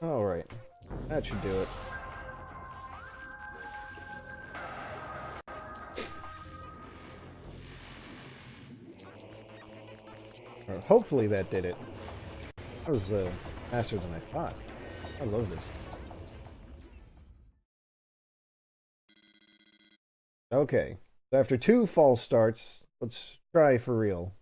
Alright, that should do it. Or hopefully that did it. That was faster than I thought. I love this. Okay, so after 2 false starts, let's try for real.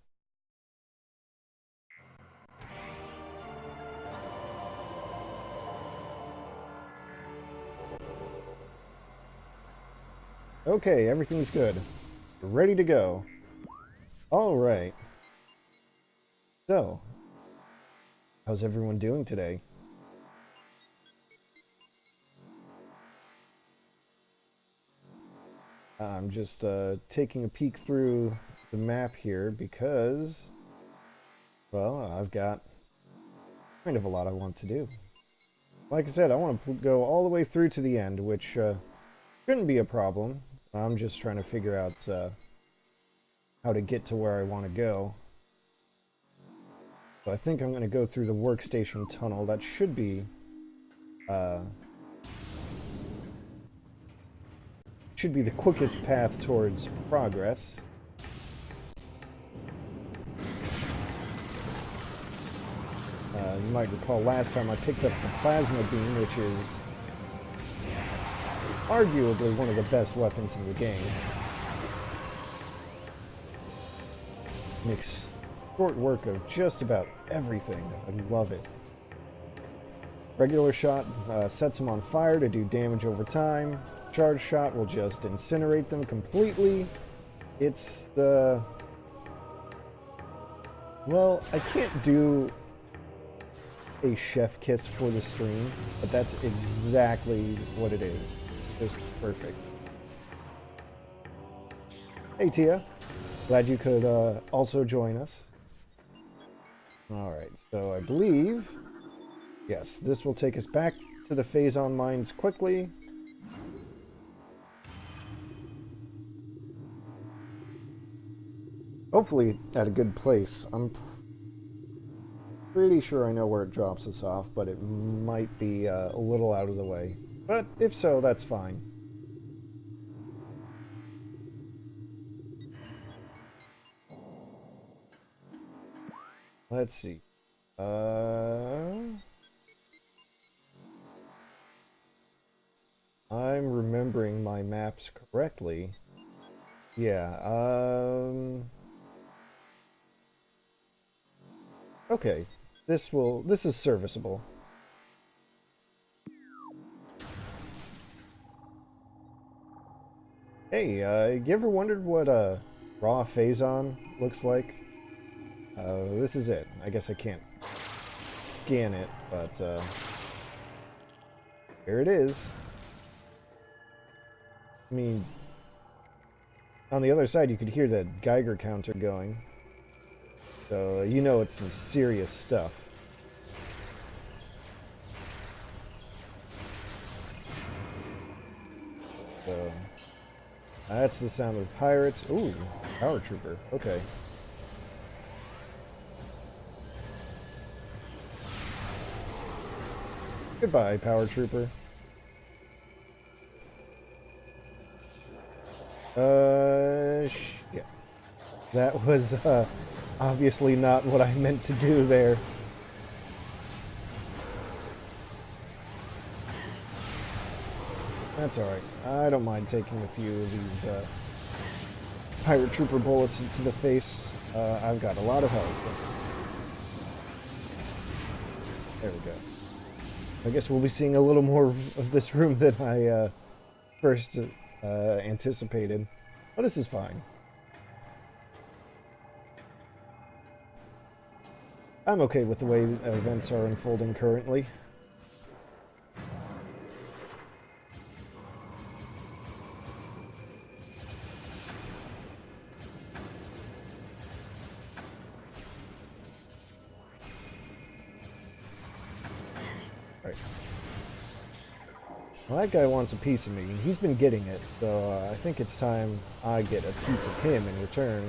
Okay, everything's good. We're ready to go. Alright. So, how's everyone doing today? I'm just taking a peek through the map here because, well, I've got kind of a lot I want to do. Like I said, I want to go all the way through to the end, which shouldn't be a problem. I'm just trying to figure out how to get to where I want to go. So I think I'm going to go through the workstation tunnel. That should be the quickest path towards progress. You might recall last time I picked up the plasma beam, which is arguably one of the best weapons in the game. Makes short work of just about everything. I love it. Regular shot sets them on fire to do damage over time. Charge shot will just incinerate them completely. It's the... Well, I can't do a chef kiss for the stream, but that's exactly what it is. Just perfect. Hey Tia, glad you could also join us. Alright, so I believe, yes, this will take us back to the Phazon mines quickly. Hopefully at a good place. I'm pretty sure I know where it drops us off, but it might be a little out of the way. But if so, that's fine. Let's see. I'm remembering my maps correctly. Yeah, okay. This is serviceable. Hey, you ever wondered what a raw Phazon looks like? This is it. I guess I can't scan it, but here it is. I mean, on the other side you could hear that Geiger counter going. So you know it's some serious stuff. So that's the sound of pirates. Ooh, power trooper. Okay. Goodbye, power trooper. Yeah. That was obviously not what I meant to do there. That's alright. I don't mind taking a few of these pirate trooper bullets into the face. I've got a lot of health. There we go. I guess we'll be seeing a little more of this room than I first anticipated. But this is fine. I'm okay with the way events are unfolding currently. Right. Well, that guy wants a piece of me. He's been getting it, so I think it's time I get a piece of him in return.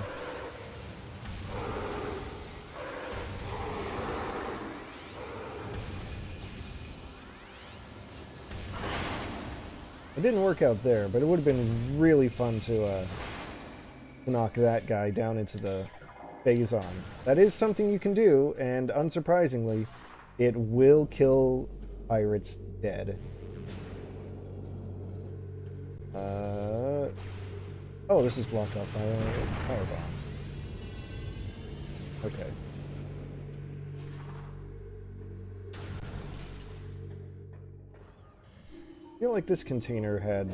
It didn't work out there, but it would have been really fun to knock that guy down into the Phazon. That is something you can do, and unsurprisingly, it will kill pirates dead. Oh, this is blocked off by a power bomb. Okay. I feel like this container had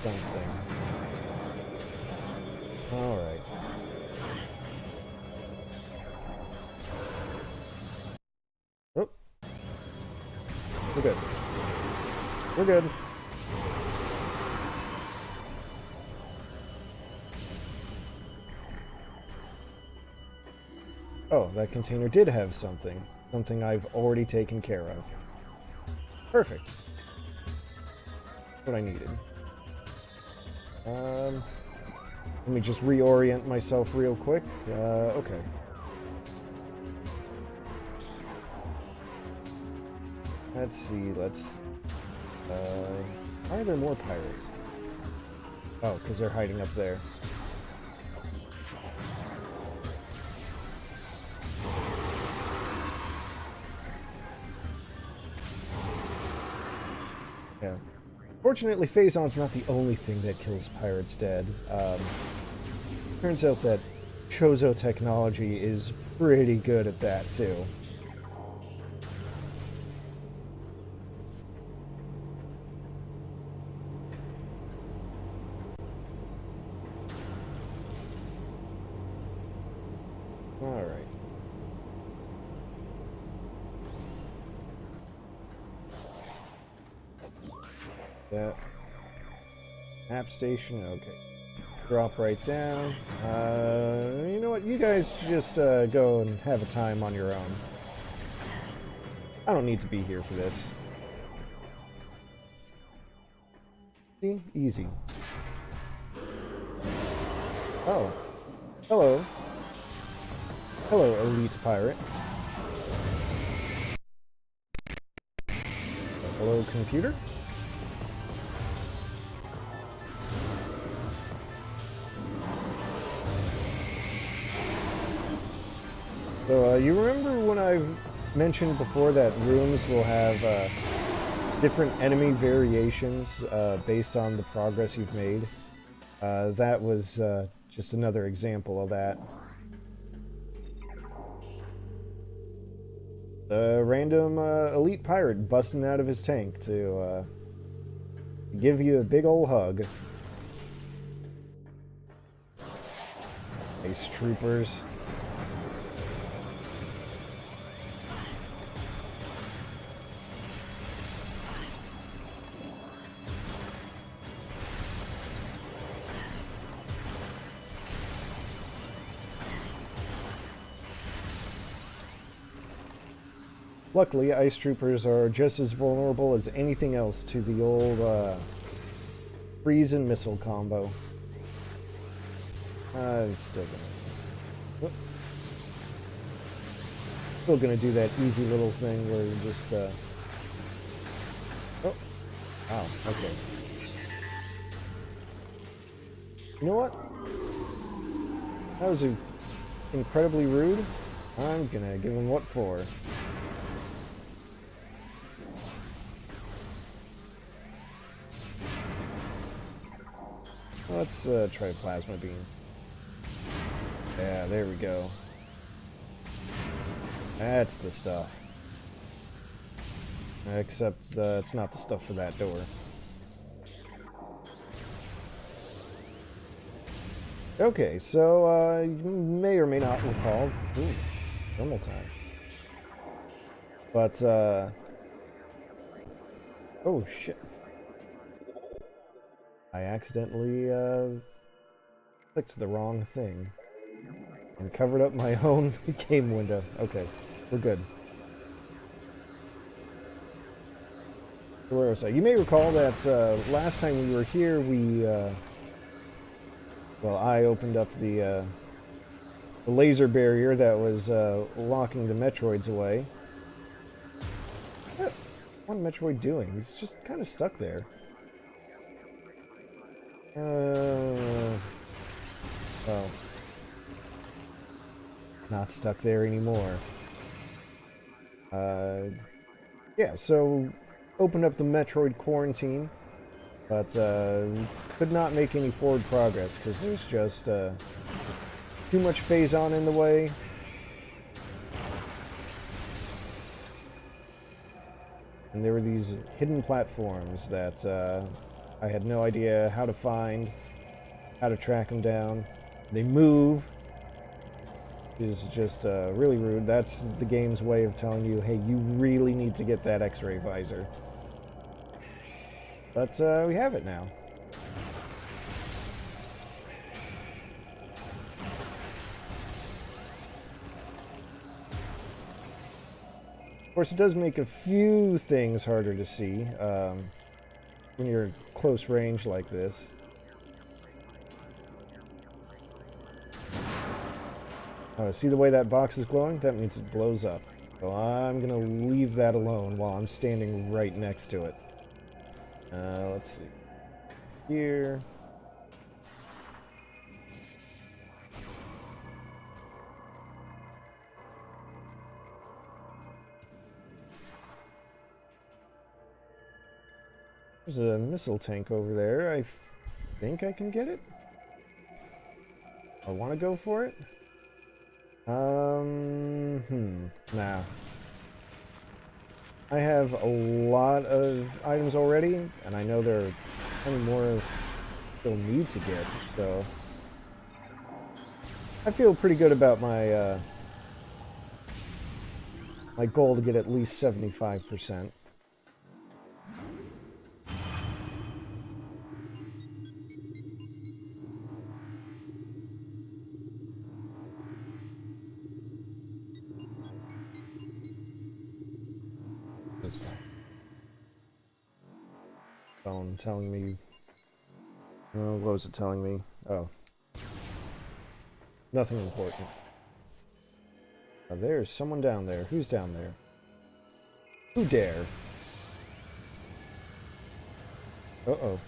something. Alright. Oh. We're good. We're good. Oh, that container did have something. Something I've already taken care of. Perfect. That's what I needed. Let me just reorient myself real quick. Okay. Let's see, why are there more pirates? Oh, because they're hiding up there. Yeah. Fortunately, Phazon's not the only thing that kills pirates dead. Turns out that Chozo technology is pretty good at that, too. Alright. That map station, okay. Drop right down. You know what? You guys just go and have a time on your own. I don't need to be here for this. See? Easy. Oh. Hello. Hello, elite pirate. Hello, computer. So, you remember when I've mentioned before that rooms will have different enemy variations based on the progress you've made? That was just another example of that. A random elite pirate busting out of his tank to give you a big ol' hug. Ice troopers. Luckily, ice troopers are just as vulnerable as anything else to the old freeze and missile combo. I'm still gonna... Still gonna do that easy little thing where you just... Oh. Wow, okay. You know what? That was incredibly rude. I'm gonna give him what for. Let's try plasma beam. Yeah, there we go. That's the stuff. Except it's not the stuff for that door. Okay, so you may or may not recall. Ooh, thermal time. But oh shit. I accidentally clicked the wrong thing and covered up my own game window. Okay, we're good. Where was I? You may recall that last time we were here, well, I opened up the laser barrier that was locking the Metroids away. What is Metroid doing? He's just kind of stuck there. Well, not stuck there anymore. Yeah, so opened up the Metroid quarantine, but could not make any forward progress because there's just too much phase-on in the way. And there were these hidden platforms that I had no idea how to find, how to track them down. They move, is just really rude. That's the game's way of telling you, hey, you really need to get that X-ray visor. But we have it now. Of course, it does make a few things harder to see when you're close range like this. See the way that box is glowing? That means it blows up. So I'm going to leave that alone while I'm standing right next to it. Let's see. Here. There's a missile tank over there. I think I can get it. I want to go for it. Nah. I have a lot of items already, and I know there are plenty more still need to get, so I feel pretty good about my my goal to get at least 75%. Phone telling me. What was it telling me? Oh. Nothing important. There's someone down there. Who's down there? Who dare? Uh-oh.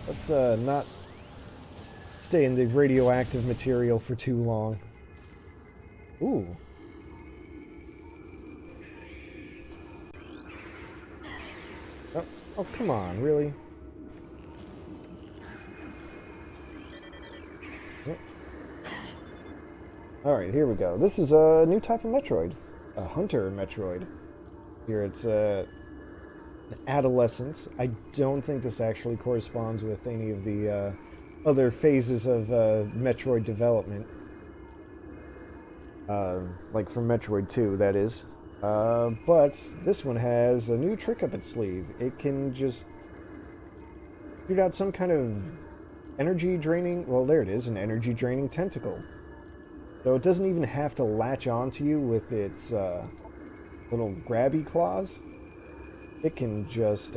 Let's not stay in the radioactive material for too long. Ooh. Oh, come on, really? Alright, here we go. This is a new type of Metroid. A Hunter Metroid. Here it's an adolescent. I don't think this actually corresponds with any of the other phases of Metroid development. Like from Metroid 2, that is. But this one has a new trick up its sleeve. It can just shoot out some kind of energy draining... Well, there it is, an energy draining tentacle. So it doesn't even have to latch onto you with its little grabby claws. It can just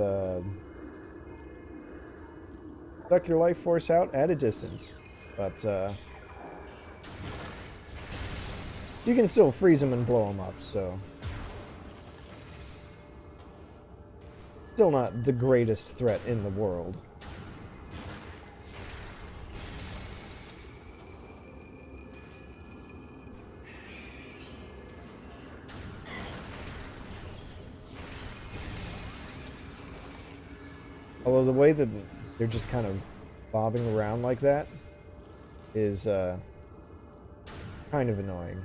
suck your life force out at a distance. But you can still freeze them and blow them up, so... Still not the greatest threat in the world. Although the way that they're just kind of bobbing around like that is kind of annoying.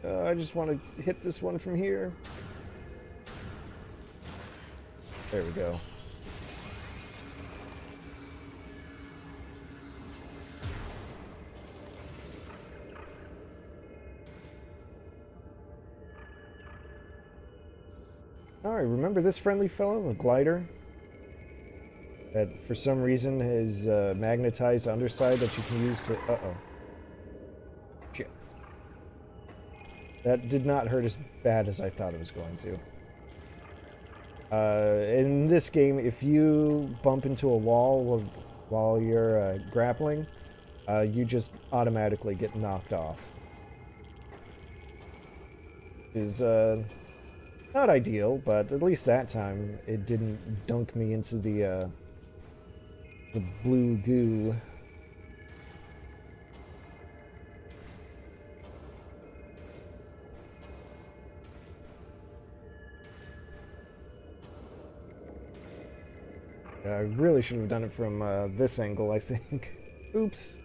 I just want to hit this one from here. There we go. Alright, remember this friendly fellow, the glider? That for some reason has magnetized underside that you can use to... Uh-oh. Shit. That did not hurt as bad as I thought it was going to. In this game, if you bump into a wall while you're grappling, you just automatically get knocked off. is not ideal, but at least that time it didn't dunk me into the blue goo. I really should have done it from this angle, I think. Oops.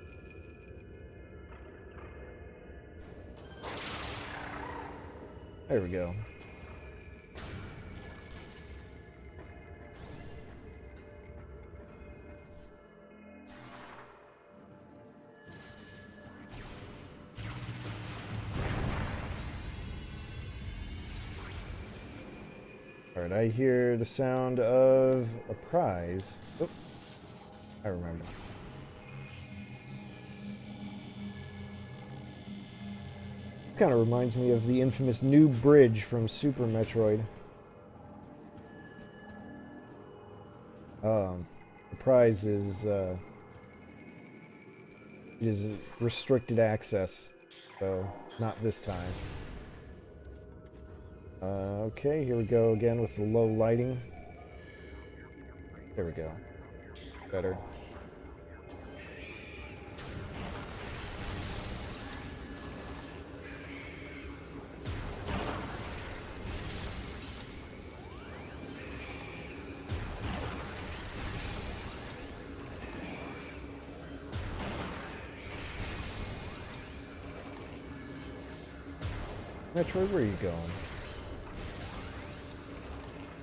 There we go. Alright, I hear the sound of a prize. Oh, I remember. Kind of reminds me of the infamous new bridge from Super Metroid. The prize is restricted access, so not this time. Okay, here we go again with the low lighting. There we go. Better. Metroid, where are you going?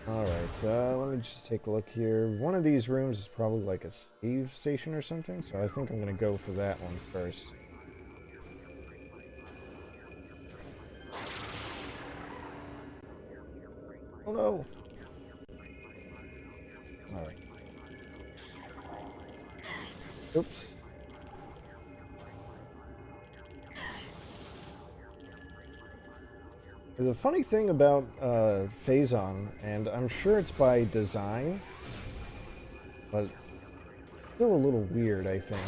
Alright, let me just take a look here. One of these rooms is probably like a save station or something, so I think I'm going to go for that one first. Oh no! Alright. Oops. The funny thing about Phazon, and I'm sure it's by design, but still a little weird, I think,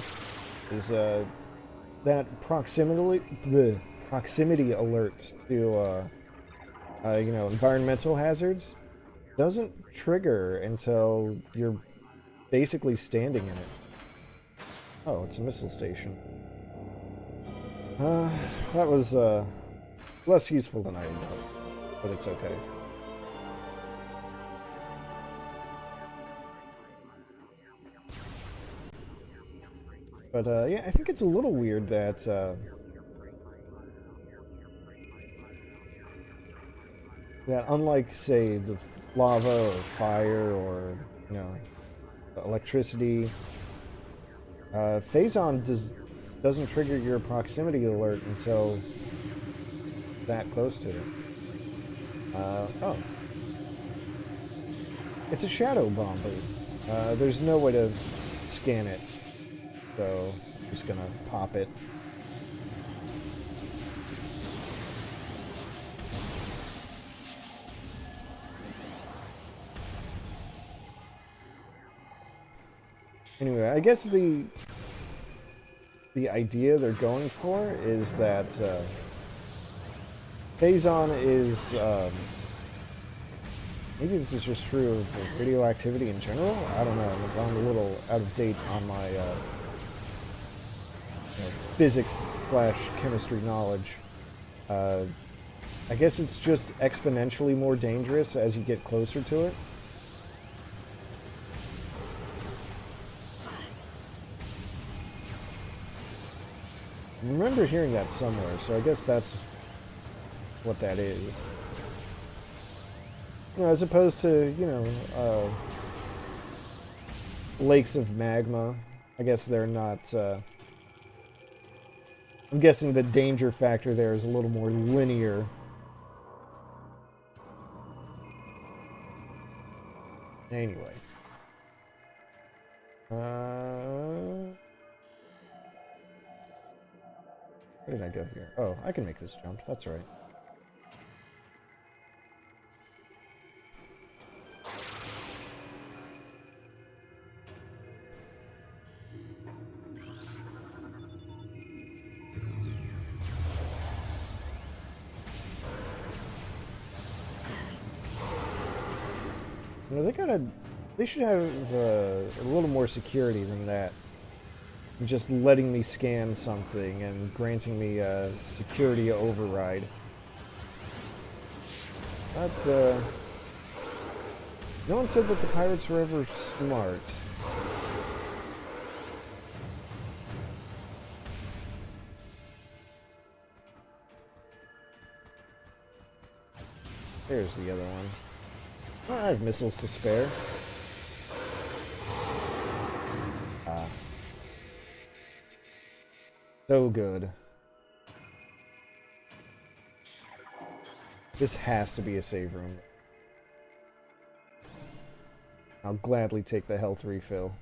is that proximity alert to you know, environmental hazards doesn't trigger until you're basically standing in it. Oh, it's a missile station. That was less useful than I thought, but it's okay. But yeah, I think it's a little weird that that unlike, say, the lava or fire or, you know, electricity, Phazon doesn't trigger your proximity alert until that close to it. Oh. It's a shadow bomb, but there's no way to scan it, so I'm just gonna pop it. Anyway, I guess the idea they're going for is that Phazon is, maybe this is just true of radioactivity in general? I don't know, I'm a little out of date on my you know, physics/chemistry knowledge. I guess it's just exponentially more dangerous as you get closer to it. I remember hearing that somewhere, so I guess that's what that is. You know, as opposed to, you know, lakes of magma. I guess they're not, I'm guessing the danger factor there is a little more linear. Anyway. Where did I go here? Oh, I can make this jump. That's right. You know, they should have a little more security than that. Just letting me scan something and granting me a security override. That's, no one said that the pirates were ever smart. There's the other one. Oh, I have missiles to spare. Ah. So good. This has to be a save room. I'll gladly take the health refill.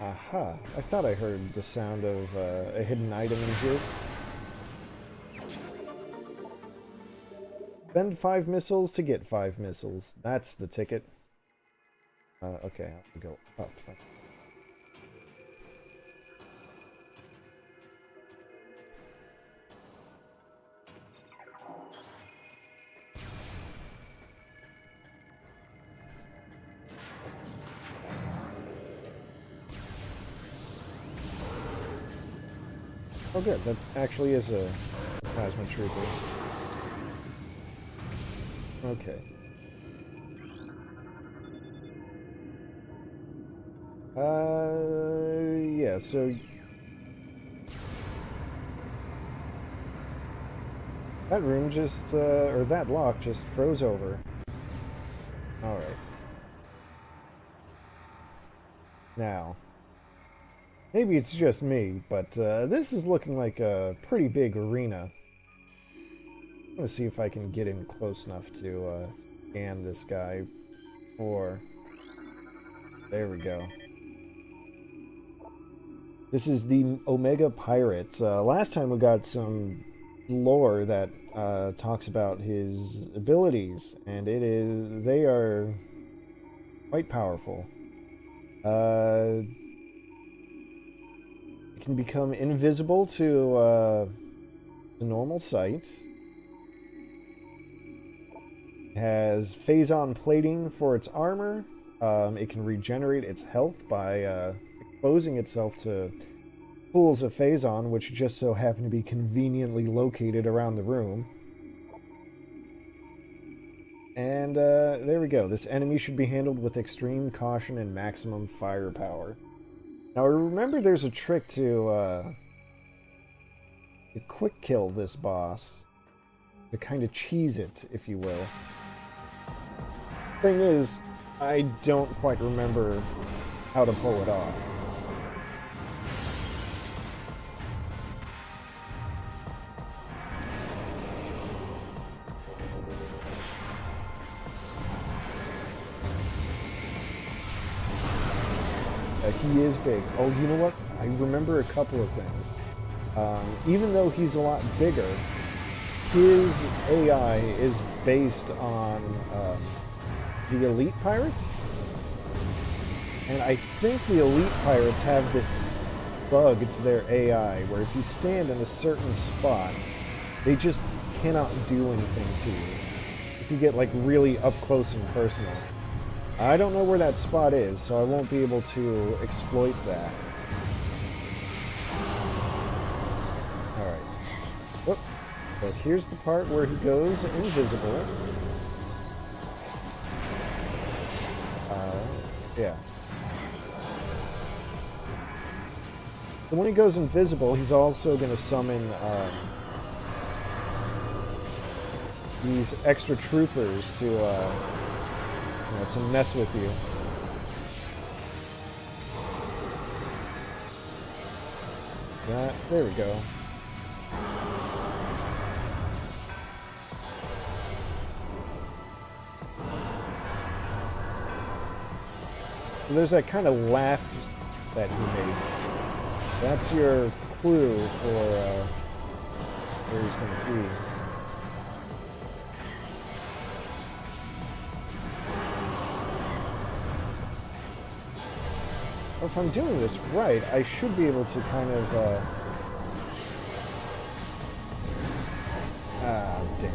Aha! I thought I heard the sound of a hidden item in here. Spend 5 missiles to get 5 missiles. That's the ticket. Okay, I'll go up. Oh good, that actually is a plasma trooper. Okay. Yeah, so... that room just, or that lock just froze over. Alright. Now... maybe it's just me, but this is looking like a pretty big arena. I'm gonna see if I can get in close enough to scan this guy. Or there we go. This is the Omega Pirates. Last time we got some lore that talks about his abilities, and they are quite powerful. It can become invisible to the normal sight. It has phazon plating for its armor. It can regenerate its health by exposing itself to pools of phazon, which just so happen to be conveniently located around the room. And there we go. This enemy should be handled with extreme caution and maximum firepower. Now remember, there's a trick to quick kill this boss. To kind of cheese it, if you will. Thing is, I don't quite remember how to pull it off. He is big. Oh, you know what? I remember a couple of things. Even though he's a lot bigger, his AI is based on the elite pirates. And I think the elite pirates have this bug to their AI, where if you stand in a certain spot, they just cannot do anything to you. If you get like really up close and personal. I don't know where that spot is, so I won't be able to exploit that. Alright. Whoop. So here's the part where he goes invisible. Yeah. So when he goes invisible, he's also going to summon these extra troopers to mess with you. There we go. So there's that kind of laugh that he makes. That's your clue for where he's going to be. if I'm doing this right, I should be able to kind of, damn.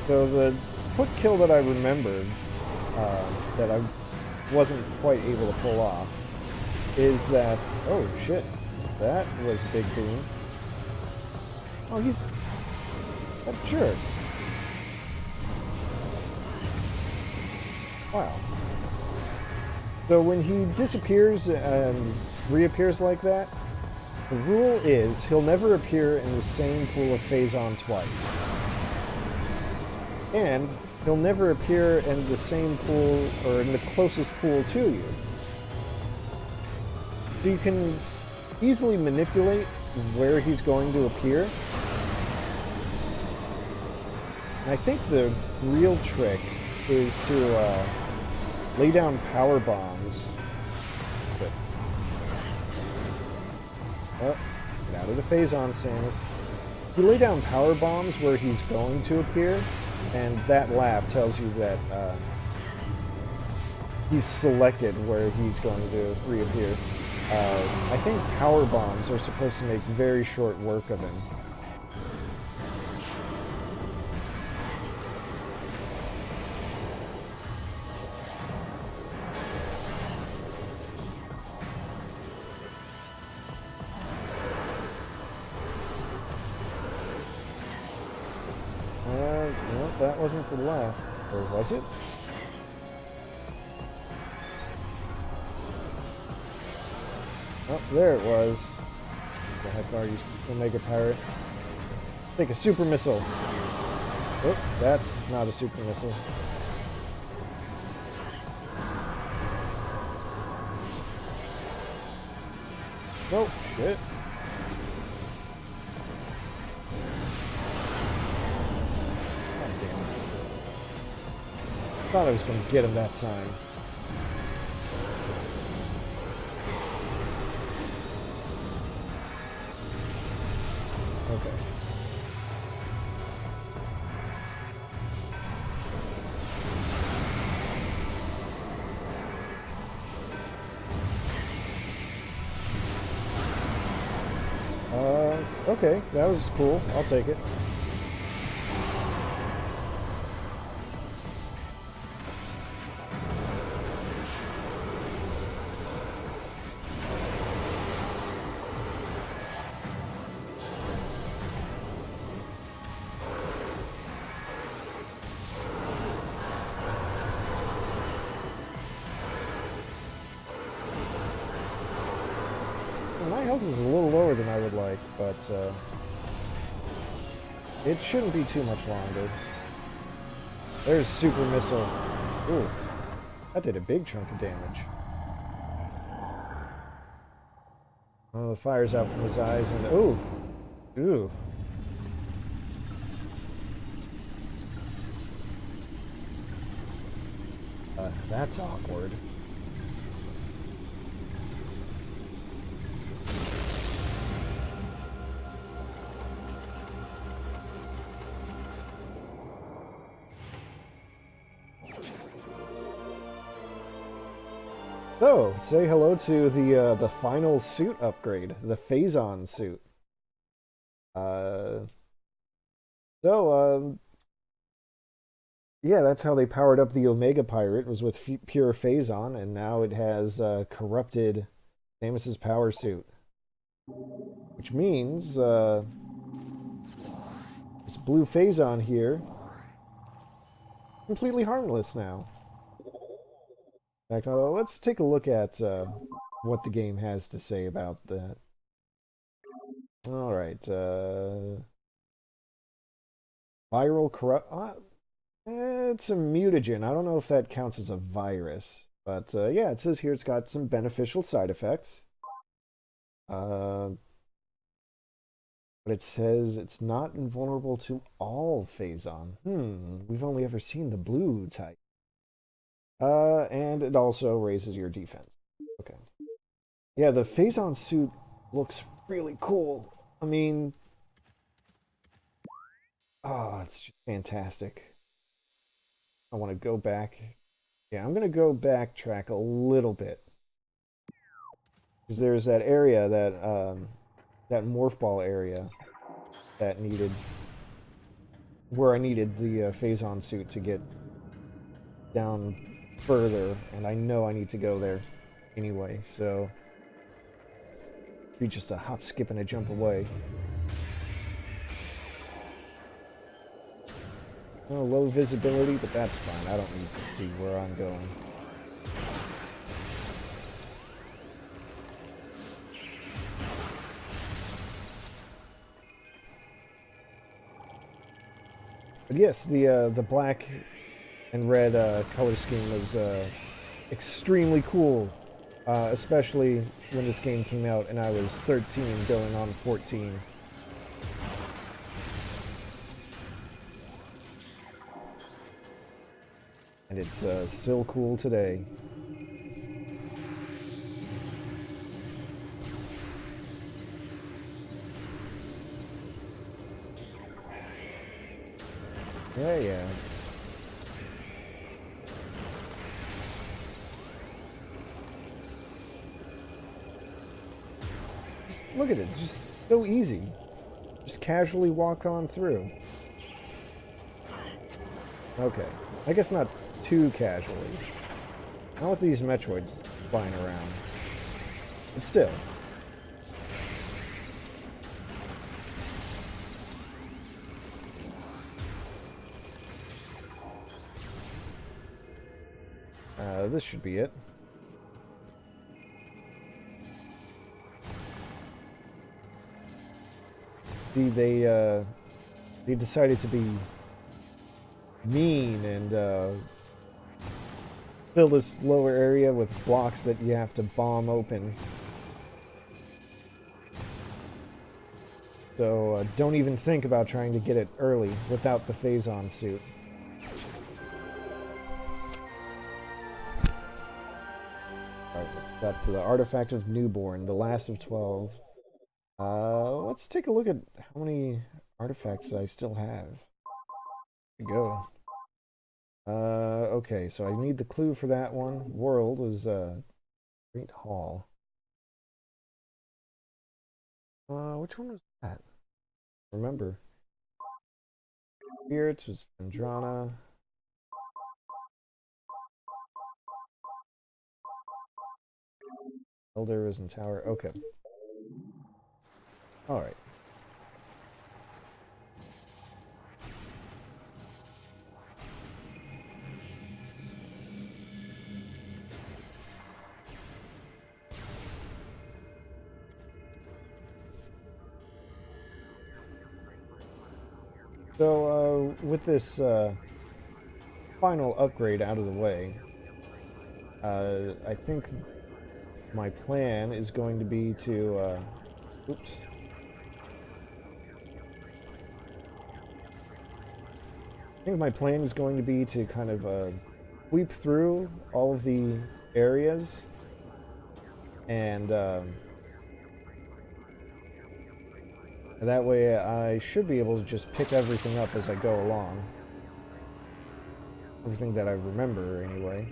So the quick kill that I remembered, that I wasn't quite able to pull off, is that, oh shit, that was Big Boom. Oh, he's a jerk. Wow. So when he disappears and reappears like that, the rule is he'll never appear in the same pool of Phazon twice. And he'll never appear in the same pool or in the closest pool to you. So you can easily manipulate where he's going to appear. And I think the real trick is to lay down power bombs. Good. Oh, get out of the Phazon, Samus. You lay down power bombs where he's going to appear, and that laugh tells you that he's selected where he's going to reappear. I think power bombs are supposed to make very short work of him. No, that wasn't the laugh. Or was it? Oh, there it was. The heck are you, Omega Pirate? Take a super missile. Oh, that's not a super missile. Nope, shit. God damn it. Thought I was gonna get him that time. Okay. Okay, that was cool. I'll take it. My health is a little lower than I would like, but it shouldn't be too much longer. There's Super Missile. Ooh, that did a big chunk of damage. Oh, the fire's out from his eyes, and ooh. That's awkward. So, say hello to the final suit upgrade, the Phazon suit. Yeah, that's how they powered up the Omega Pirate, was with pure Phazon, and now it has corrupted Samus's power suit. Which means, this blue Phazon here, completely harmless now. In fact, let's take a look at what the game has to say about that. Alright, viral corrupt... it's a mutagen. I don't know if that counts as a virus. But yeah, it says here it's got some beneficial side effects. But it says it's not invulnerable to all Phazon. We've only ever seen the blue type. And it also raises your defense. Okay. Yeah, the Phazon suit looks really cool. I mean... Oh, it's just fantastic. I want to go back Yeah, I'm gonna go backtrack a little bit. Because there's that area, that morph ball area that needed, where I needed the Phazon suit to get down further, and I know I need to go there anyway, so be just a hop, skip, and a jump away. Oh, low visibility, but that's fine. I don't need to see where I'm going. But yes, the black and red color scheme was extremely cool, especially when this game came out and I was 13 going on 14. And it's still cool today. Yeah. Just look at it, just so easy. Just casually walk on through. Okay, I guess not too casually. Not with these Metroids flying around. But still. This should be it. See, they decided to be mean and fill this lower area with blocks that you have to bomb open. So don't even think about trying to get it early without the Phazon suit. Alright, got the Artifact of Newborn, the last of 12. Let's take a look at how many artifacts I still have. Here we go. Okay, so I need the clue for that one. World was Great Hall. Which one was that? Remember. Spirits was Andrana. Elder was in Tower. Okay. Alright. So, with this final upgrade out of the way, I think my plan is going to be to, oops. I think my plan is going to be to kind of sweep through all of the areas and that way I should be able to just pick everything up as I go along. Everything that I remember, anyway.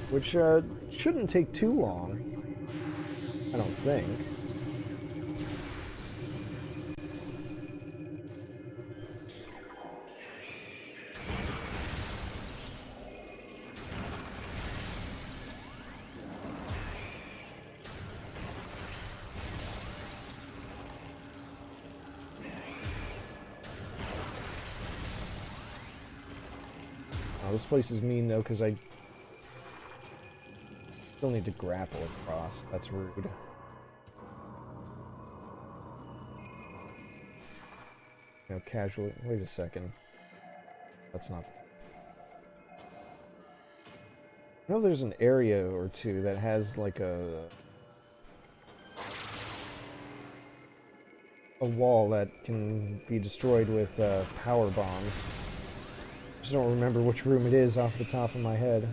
Which shouldn't take too long, I don't think. Oh, this place is mean though, because I still need to grapple across. That's rude. You know, casually. Wait a second. That's not. I know there's an area or two that has like a wall that can be destroyed with power bombs. I just don't remember which room it is off the top of my head.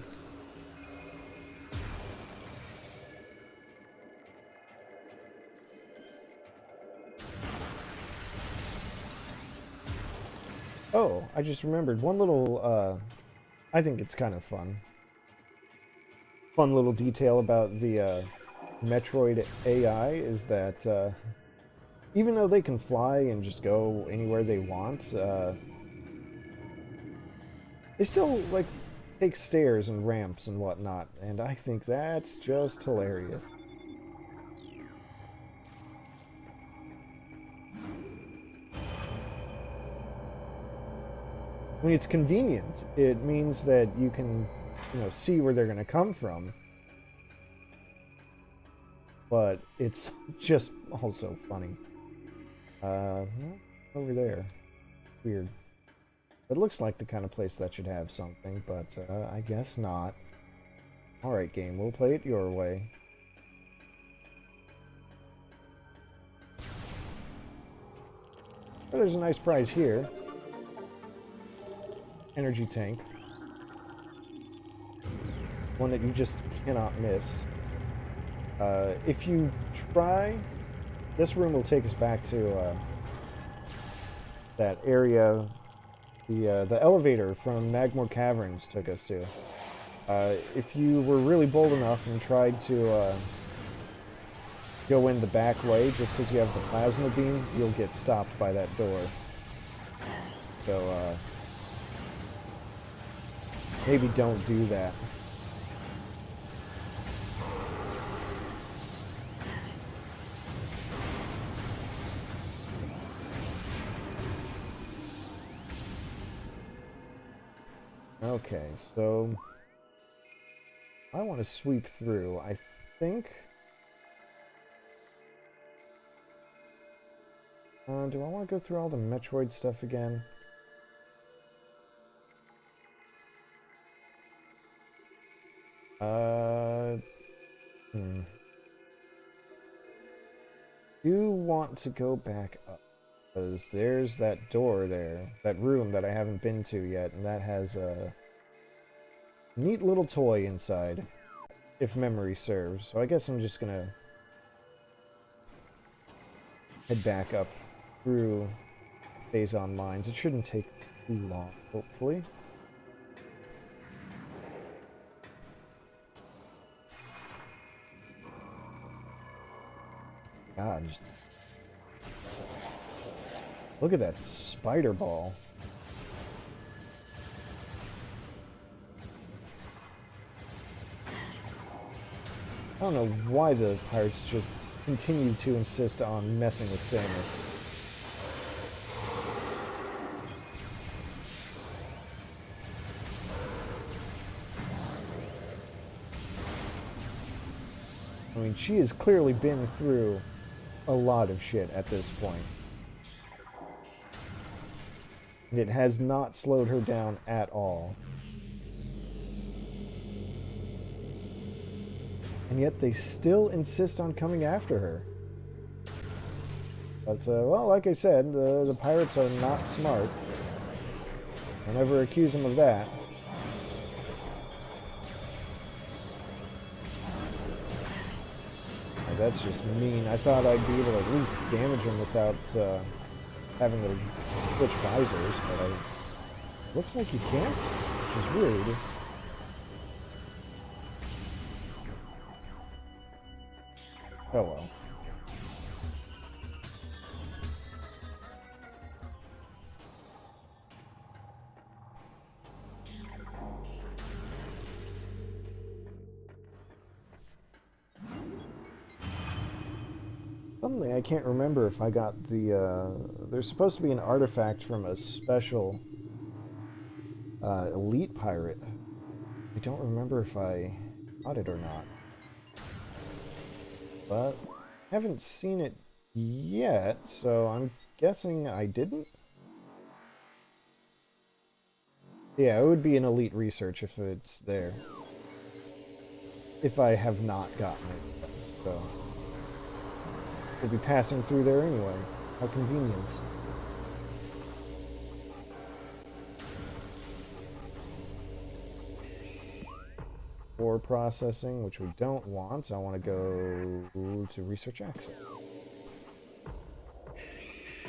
Oh, I just remembered one little, I think it's kind of fun. Fun little detail about the Metroid AI is that even though they can fly and just go anywhere they want, they still, like, take stairs and ramps and whatnot, and I think that's just hilarious. I mean, it's convenient. It means that you can, see where they're going to come from, but it's just also funny. No, over there. Weird. It looks like the kind of place that should have something, but I guess not. Alright, game, we'll play it your way. Oh, there's a nice prize here. Energy tank. One that you just cannot miss. If you try, this room will take us back to that area the elevator from Magmore Caverns took us to. If you were really bold enough and tried to go in the back way just because you have the plasma beam, you'll get stopped by that door. So, maybe don't do that. Okay, so I want to sweep through. I think... do I want to go through all the Metroid stuff again? Do want to go back up, because there's that door there, that room that I haven't been to yet, and that has a neat little toy inside, if memory serves. So I guess I'm just gonna head back up through Days on Mines. It shouldn't take too long, hopefully. God, just look at that spider ball. I don't know why the pirates just continue to insist on messing with Samus. I mean, she has clearly been through a lot of shit at this point. And it has not slowed her down at all. And yet they still insist on coming after her. But, well, like I said, the pirates are not smart. I'll never accuse them of that. That's just mean. I thought I'd be able to at least damage him without having to switch visors, but looks like you can't, which is rude. Oh well. Suddenly, I can't remember if I got the, there's supposed to be an artifact from a special elite pirate. I don't remember if I got it or not. But I haven't seen it yet, so I'm guessing I didn't? Yeah, it would be an elite research if it's there. If I have not gotten it, so... we'll be passing through there anyway. How convenient. Ore processing, which we don't want. I want to go to research access.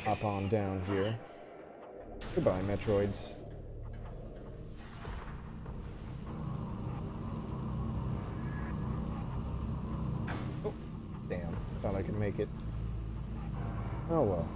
Hop on down here. Goodbye, Metroids. Oh, damn. Thought I could make it. Oh well.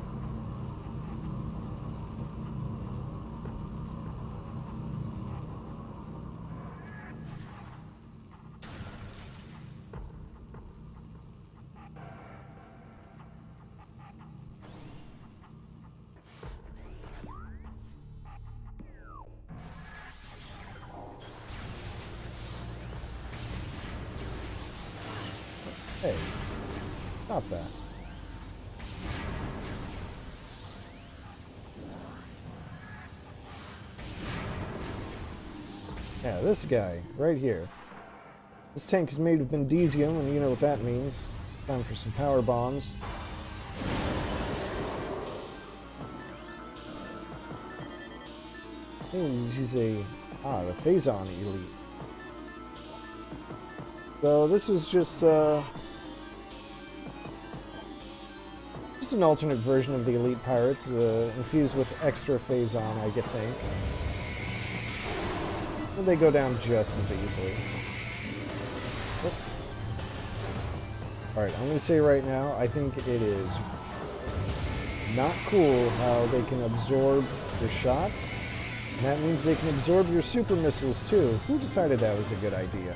Hey, stop that. Yeah, this guy, right here. This tank is made of Bendesium, and you know what that means. Time for some power bombs. Hey, she's the Phazon Elite. So this is just an alternate version of the Elite Pirates, infused with extra Phazon, I think. And they go down just as easily. Alright, I'm going to say right now, I think it is not cool how they can absorb your shots. And that means they can absorb your super missiles too. Who decided that was a good idea?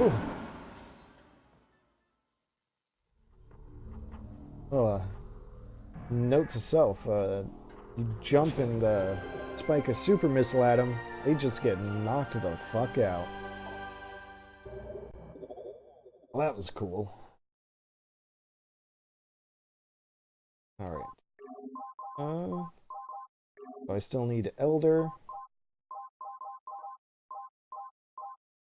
Ooh. Well, note to self, you jump and spike a super missile at them, they just get knocked the fuck out. Well, that was cool. Alright. I still need Elder.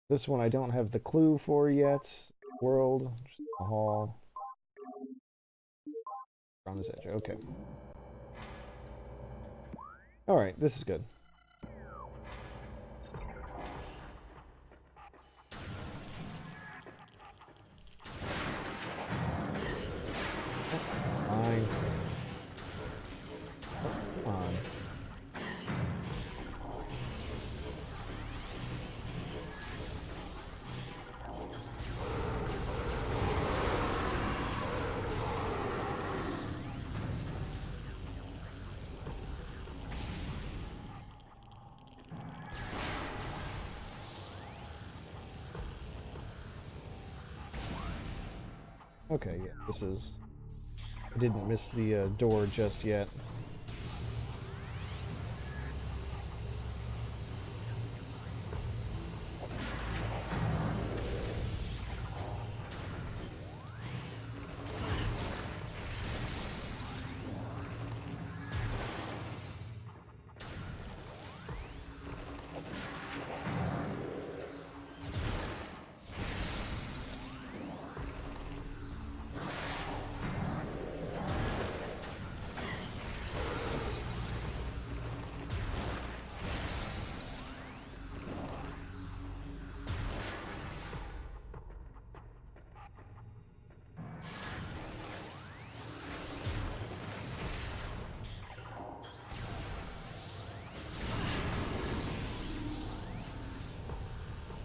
This one I don't have the clue for yet. World, just the hall. On this edge, okay. Alright, this is good. Fine. Come on. Okay, yeah, this is... I didn't miss the door just yet.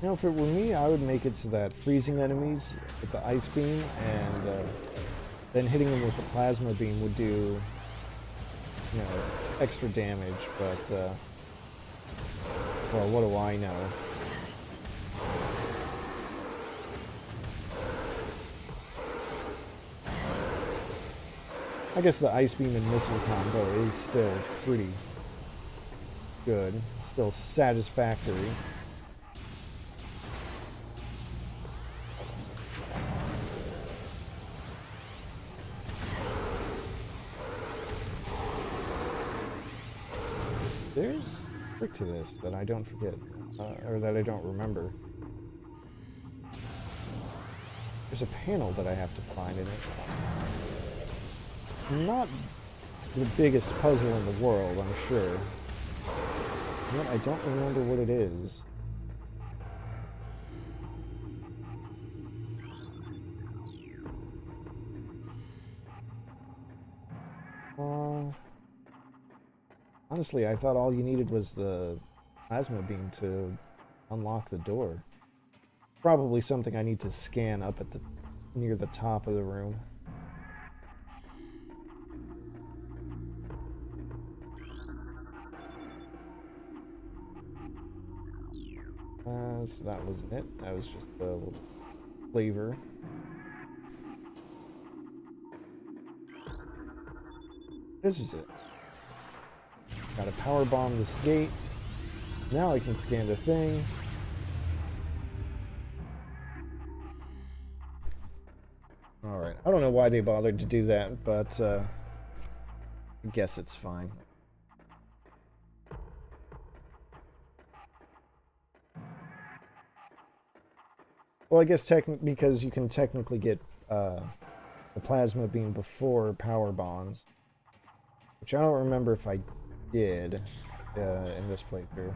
You know, if it were me, I would make it so that freezing enemies with the ice beam and then hitting them with the plasma beam would do, you know, extra damage, but, well, what do I know? I guess the ice beam and missile combo is still pretty good, still satisfactory. There's a trick to this that I don't forget, or that I don't remember. There's a panel that I have to find in it. Not the biggest puzzle in the world, I'm sure. But I don't remember what it is. Honestly, I thought all you needed was the plasma beam to unlock the door. Probably something I need to scan up at the near the top of the room. So that wasn't it. That was just a little flavor. This is it. Gotta power bomb this gate. Now I can scan the thing. Alright, I don't know why they bothered to do that, but I guess it's fine. Well, I guess because you can technically get the plasma beam before power bombs, which I don't remember if I did in this playthrough.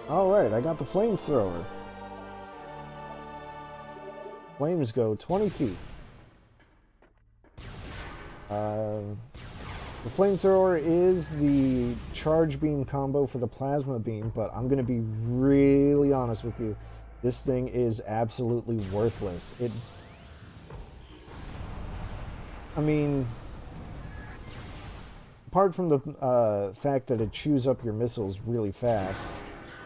Alright, I got the flamethrower. Flames go 20 feet. The flamethrower is the charge beam combo for the plasma beam, but I'm going to be really honest with you. This thing is absolutely worthless. I mean, apart from the fact that it chews up your missiles really fast,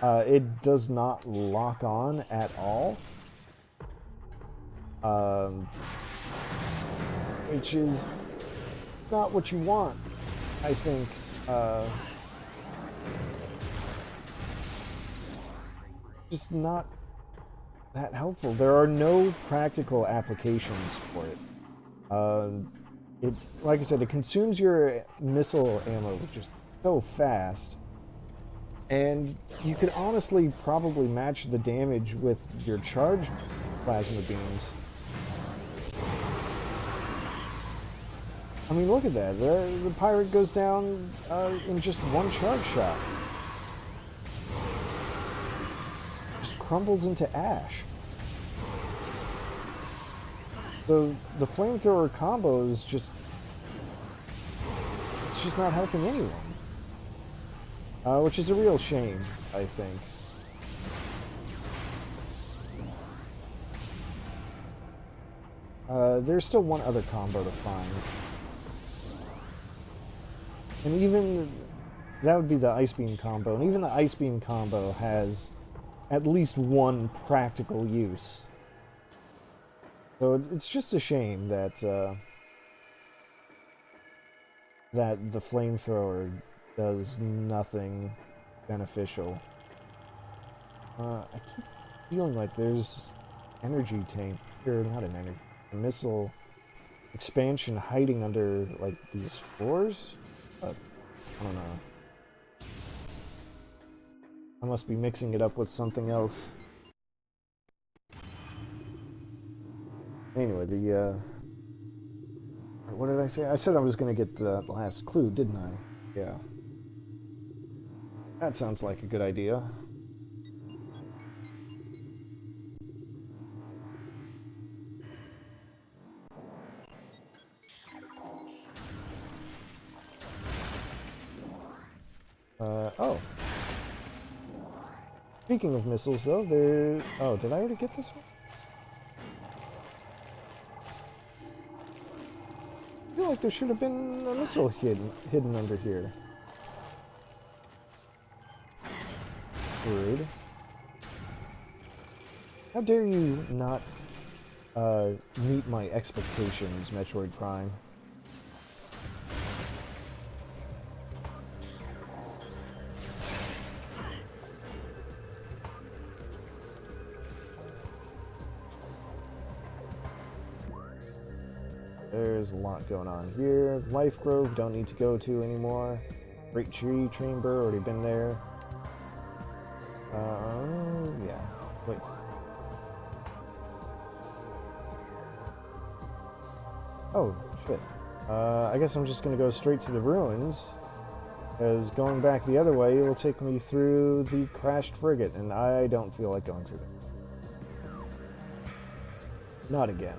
it does not lock on at all. Which is not what you want, I think. Just not that helpful. There are no practical applications for it. Like I said, it consumes your missile ammo just so fast. And you could honestly probably match the damage with your charge plasma beams. I mean, look at that. The pirate goes down in just one charge shot. Just crumbles into ash. The flamethrower combo is just... it's just not helping anyone. Which is a real shame, I think. There's still one other combo to find. And even... that would be the Ice Beam combo. And even the Ice Beam combo has at least one practical use. So it's just a shame that... that the flamethrower does nothing beneficial. I keep feeling like there's energy tank, or not an energy, a missile expansion hiding under like these floors, but I don't know. I must be mixing it up with something else. Anyway, what did I say? I said I was going to get the last clue, didn't I? Yeah. That sounds like a good idea. Oh. Speaking of missiles, though, there... oh, did I already get this one? I feel like there should have been a missile hidden under here. Rude. How dare you not meet my expectations, Metroid Prime? There's a lot going on here. Life Grove, don't need to go to anymore. Great Tree Chamber, already been there. Yeah. Wait. Oh, shit. I guess I'm just gonna go straight to the ruins. As going back the other way will take me through the crashed frigate, and I don't feel like going through that. Not again.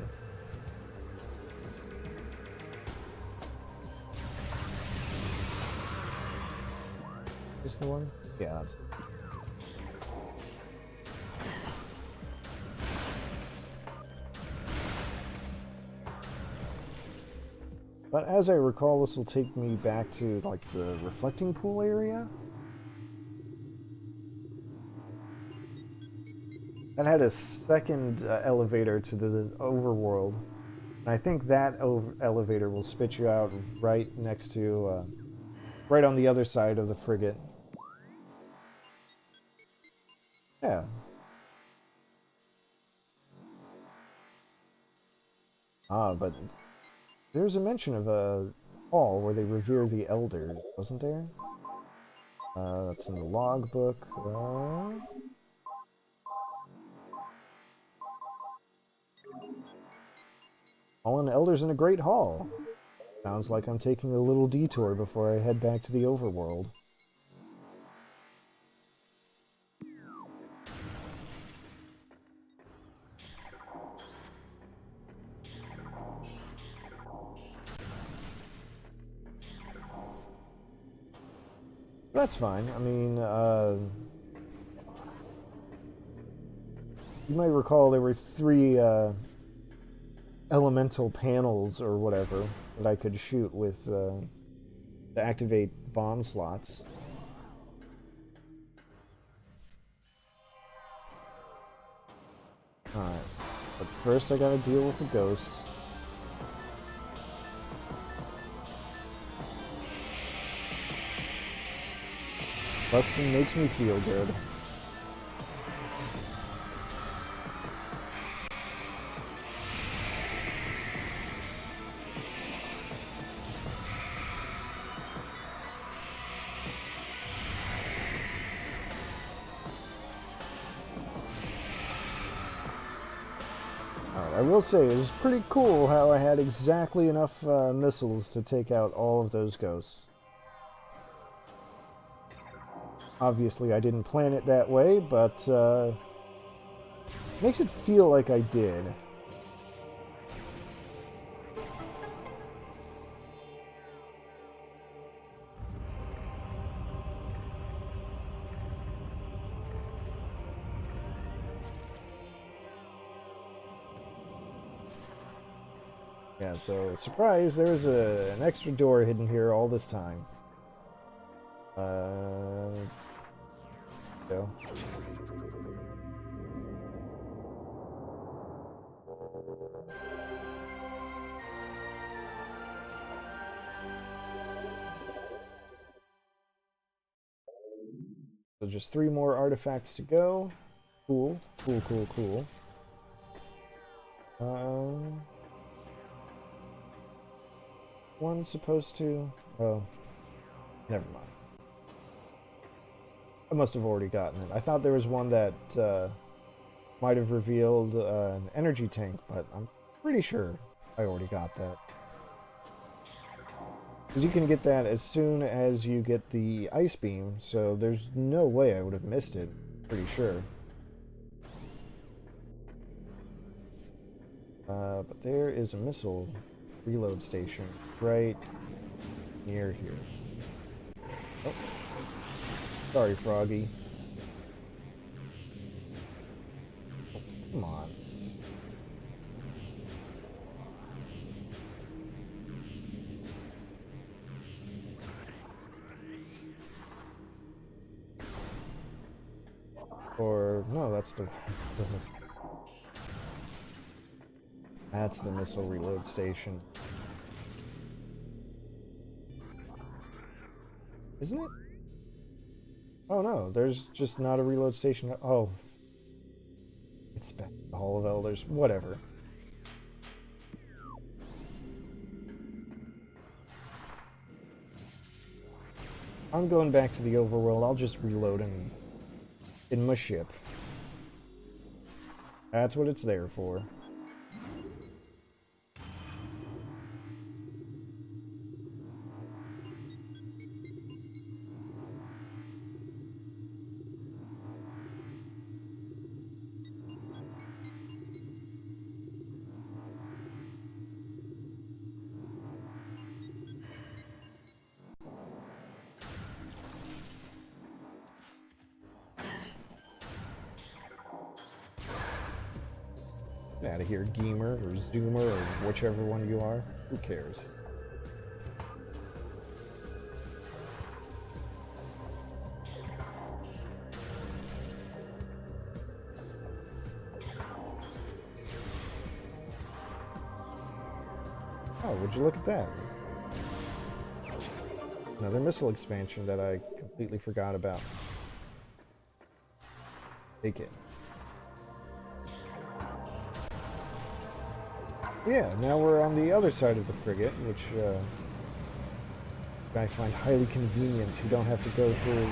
Is this the one? Yeah, that's the one. But as I recall, this will take me back to, like, the reflecting pool area? That had a second elevator to the overworld. And I think that elevator will spit you out right next to, right on the other side of the frigate. Yeah. Ah, but there's a mention of a hall where they revere the elders, wasn't there? That's in the logbook. Fallen elders in a great hall. Sounds like I'm taking a little detour before I head back to the overworld. That's fine. I mean, you might recall there were 3 elemental panels or whatever that I could shoot with to activate bomb slots. Alright, but first I gotta deal with the ghosts. Busting makes me feel good. I will say, it was pretty cool how I had exactly enough missiles to take out all of those ghosts. Obviously, I didn't plan it that way, but makes it feel like I did. Yeah, so, surprise, there's an extra door hidden here all this time. Go. So just 3 more artifacts to go. Cool, cool, cool, cool. One's supposed to... Oh, never mind. I must have already gotten it. I thought there was one that might have revealed an energy tank, but I'm pretty sure I already got that. Because you can get that as soon as you get the ice beam, so there's no way I would have missed it. Pretty sure. But there is a missile reload station right near here. Oh. Sorry, Froggy. Oh, come on. Or, no, that's the... That's the missile reload station. Isn't it? Oh no, there's just not a reload station. Oh. It's back to the Hall of Elders. Whatever. I'm going back to the overworld. I'll just reload in my ship. That's what it's there for. Out of here, Gamer or Zoomer or whichever one you are. Who cares? Oh, would you look at that? Another missile expansion that I completely forgot about. Take it. Yeah, now we're on the other side of the frigate, which I find highly convenient. You don't have to go through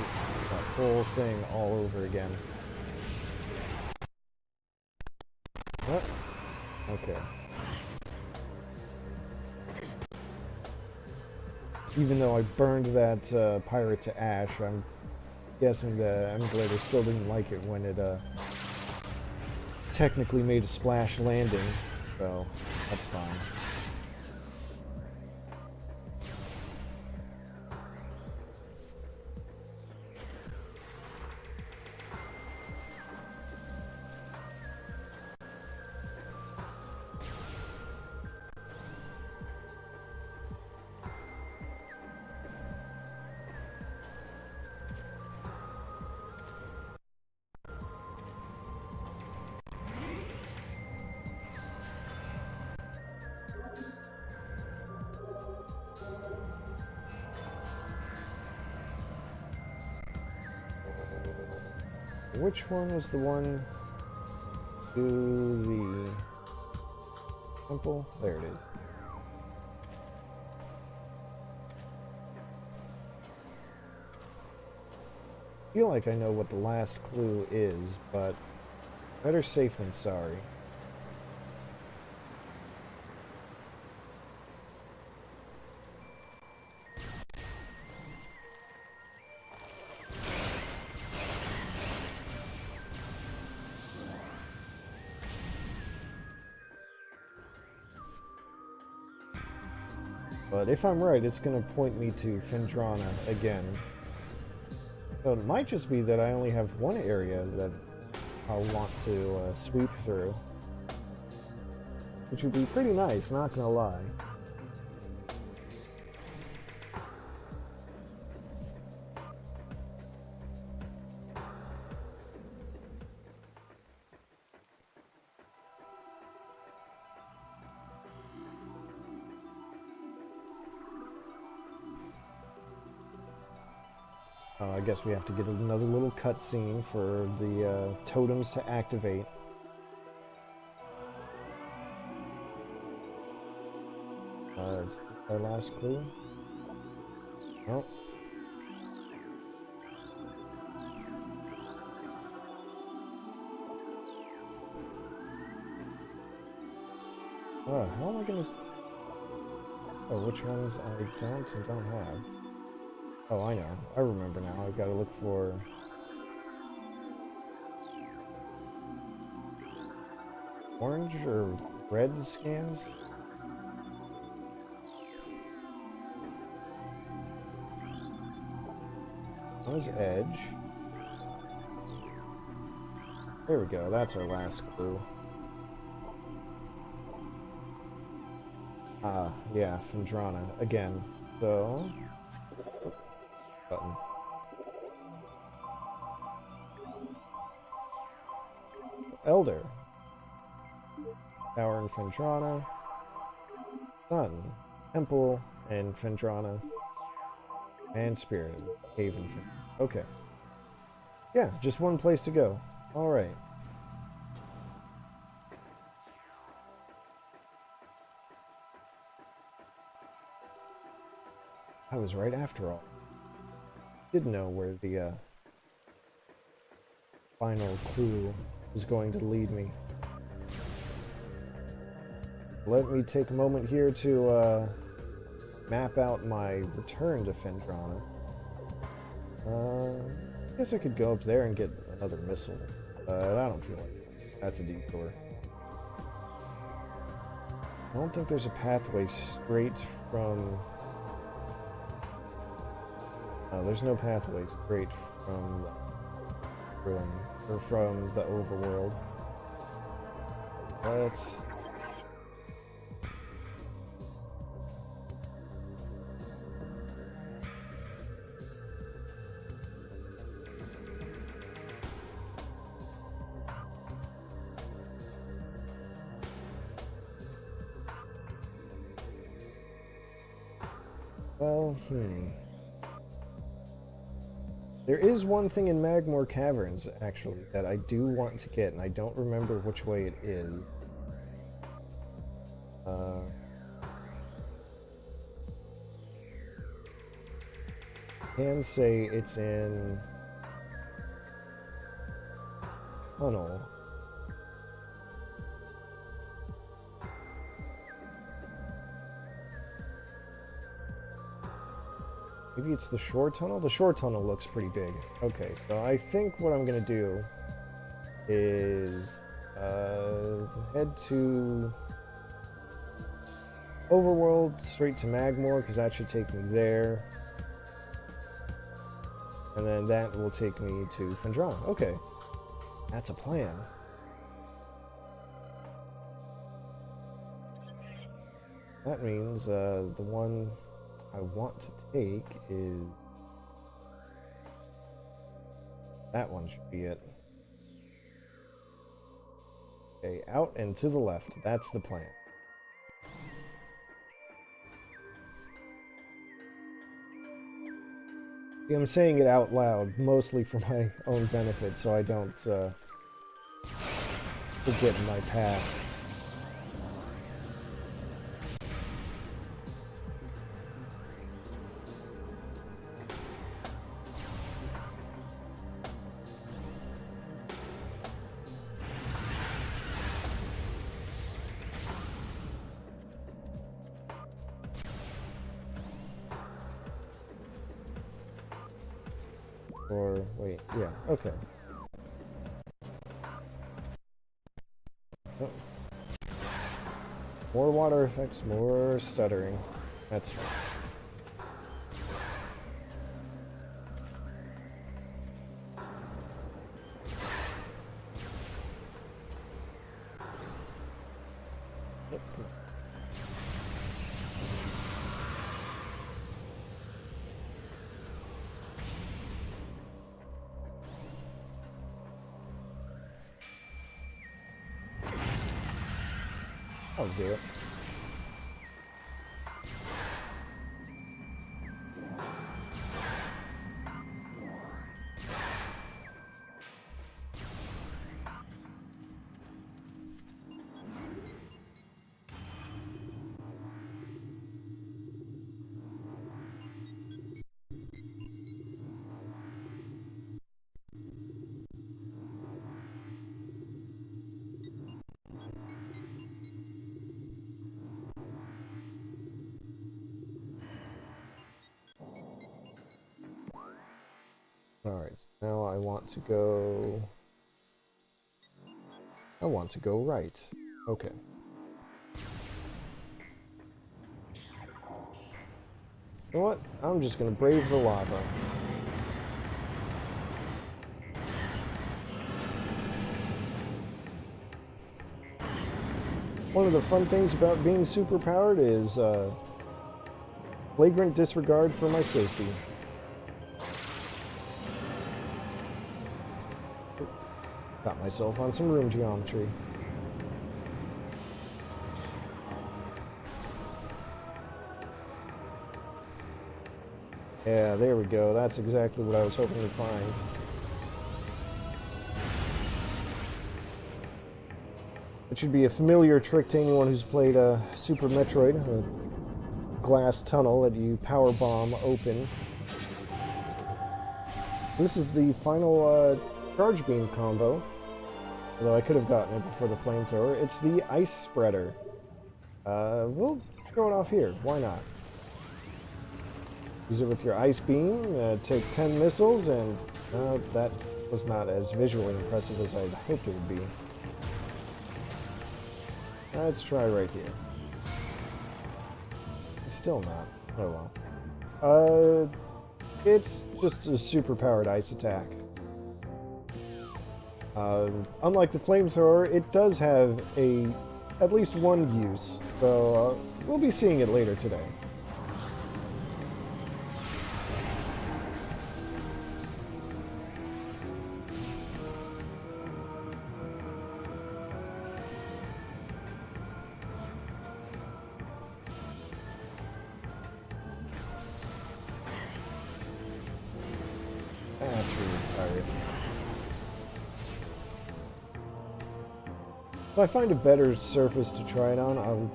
that whole thing all over again. What? Okay. Even though I burned that pirate to ash, I'm guessing the emulator still didn't like it when it technically made a splash landing, so that's fine. Which one was the one to the temple? There it is. I feel like I know what the last clue is, but better safe than sorry. But if I'm right, it's going to point me to Phendrana again. So it might just be that I only have one area that I'll want to sweep through. Which would be pretty nice, not going to lie. I guess we have to get another little cutscene for the totems to activate. Is this our last clue? Nope. Oh, how am I gonna... Oh, which ones I don't and don't have? Oh, I know. I remember now. I've got to look for... orange or red scans? One is edge. There we go. That's our last clue. Ah, yeah, Phendrana. Again. So... button. Elder. Tower in Phendrana. Sun. Temple in Phendrana. And Spirit. Cave in Phendrana. Okay. Yeah, just one place to go. Alright. I was right after all. Didn't know where the final clue was going to lead me. Let me take a moment here to map out my return to Phendrana. I guess I could go up there and get another missile, but I don't feel like that's a detour. I don't think there's a pathway straight from... No, there's no pathway straight from the ruins, or from the overworld. let's... Well, there is one thing in Magmore Caverns, actually, that I do want to get, and I don't remember which way it is. I can say it's in... Tunnel. Maybe it's the shore tunnel? The shore tunnel looks pretty big. Okay, so I think what I'm gonna do is head to Overworld, straight to Magmore, because that should take me there. And then that will take me to Fendron. Okay, that's a plan. That means the one I want to take is... that one should be it. Okay, out and to the left. That's the plan. See, I'm saying it out loud, mostly for my own benefit, so I don't forget my path. Or, wait, yeah, okay. Oh. More water effects, more stuttering. That's fine. I'll do it. Alright, so now I want to go right. Okay. You know what? I'm just gonna brave the lava. One of the fun things about being superpowered is flagrant disregard for my safety. Got myself on some room geometry. Yeah, there we go. That's exactly what I was hoping to find. It should be a familiar trick to anyone who's played Super Metroid, a glass tunnel that you power bomb open. This is the final charge beam combo, although I could have gotten it before the flamethrower. It's the ice spreader. We'll throw it off here. Why not? Use it with your ice beam, take 10 missiles, and that was not as visually impressive as I'd hoped it would be. Let's try right here. Still not. Oh well. It's just a super-powered ice attack. Unlike the flamethrower, it does have at least one use, so we'll be seeing it later today. That's really tired. If I find a better surface to try it on, I'll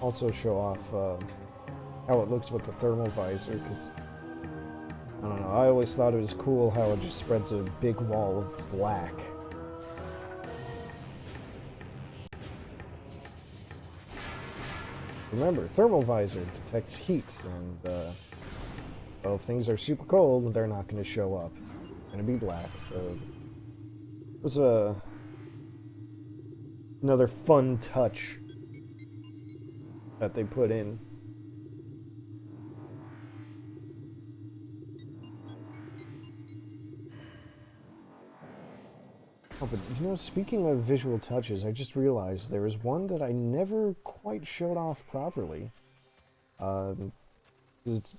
also show off how it looks with the thermal visor, because I don't know, I always thought it was cool how it just spreads a big wall of black. Remember, thermal visor detects heat, and well, if things are super cold, they're not going to show up. It's going to be black, so it was another fun touch that they put in. Oh, but you know, speaking of visual touches, I just realized there is one that I never quite showed off properly. 'Cause it's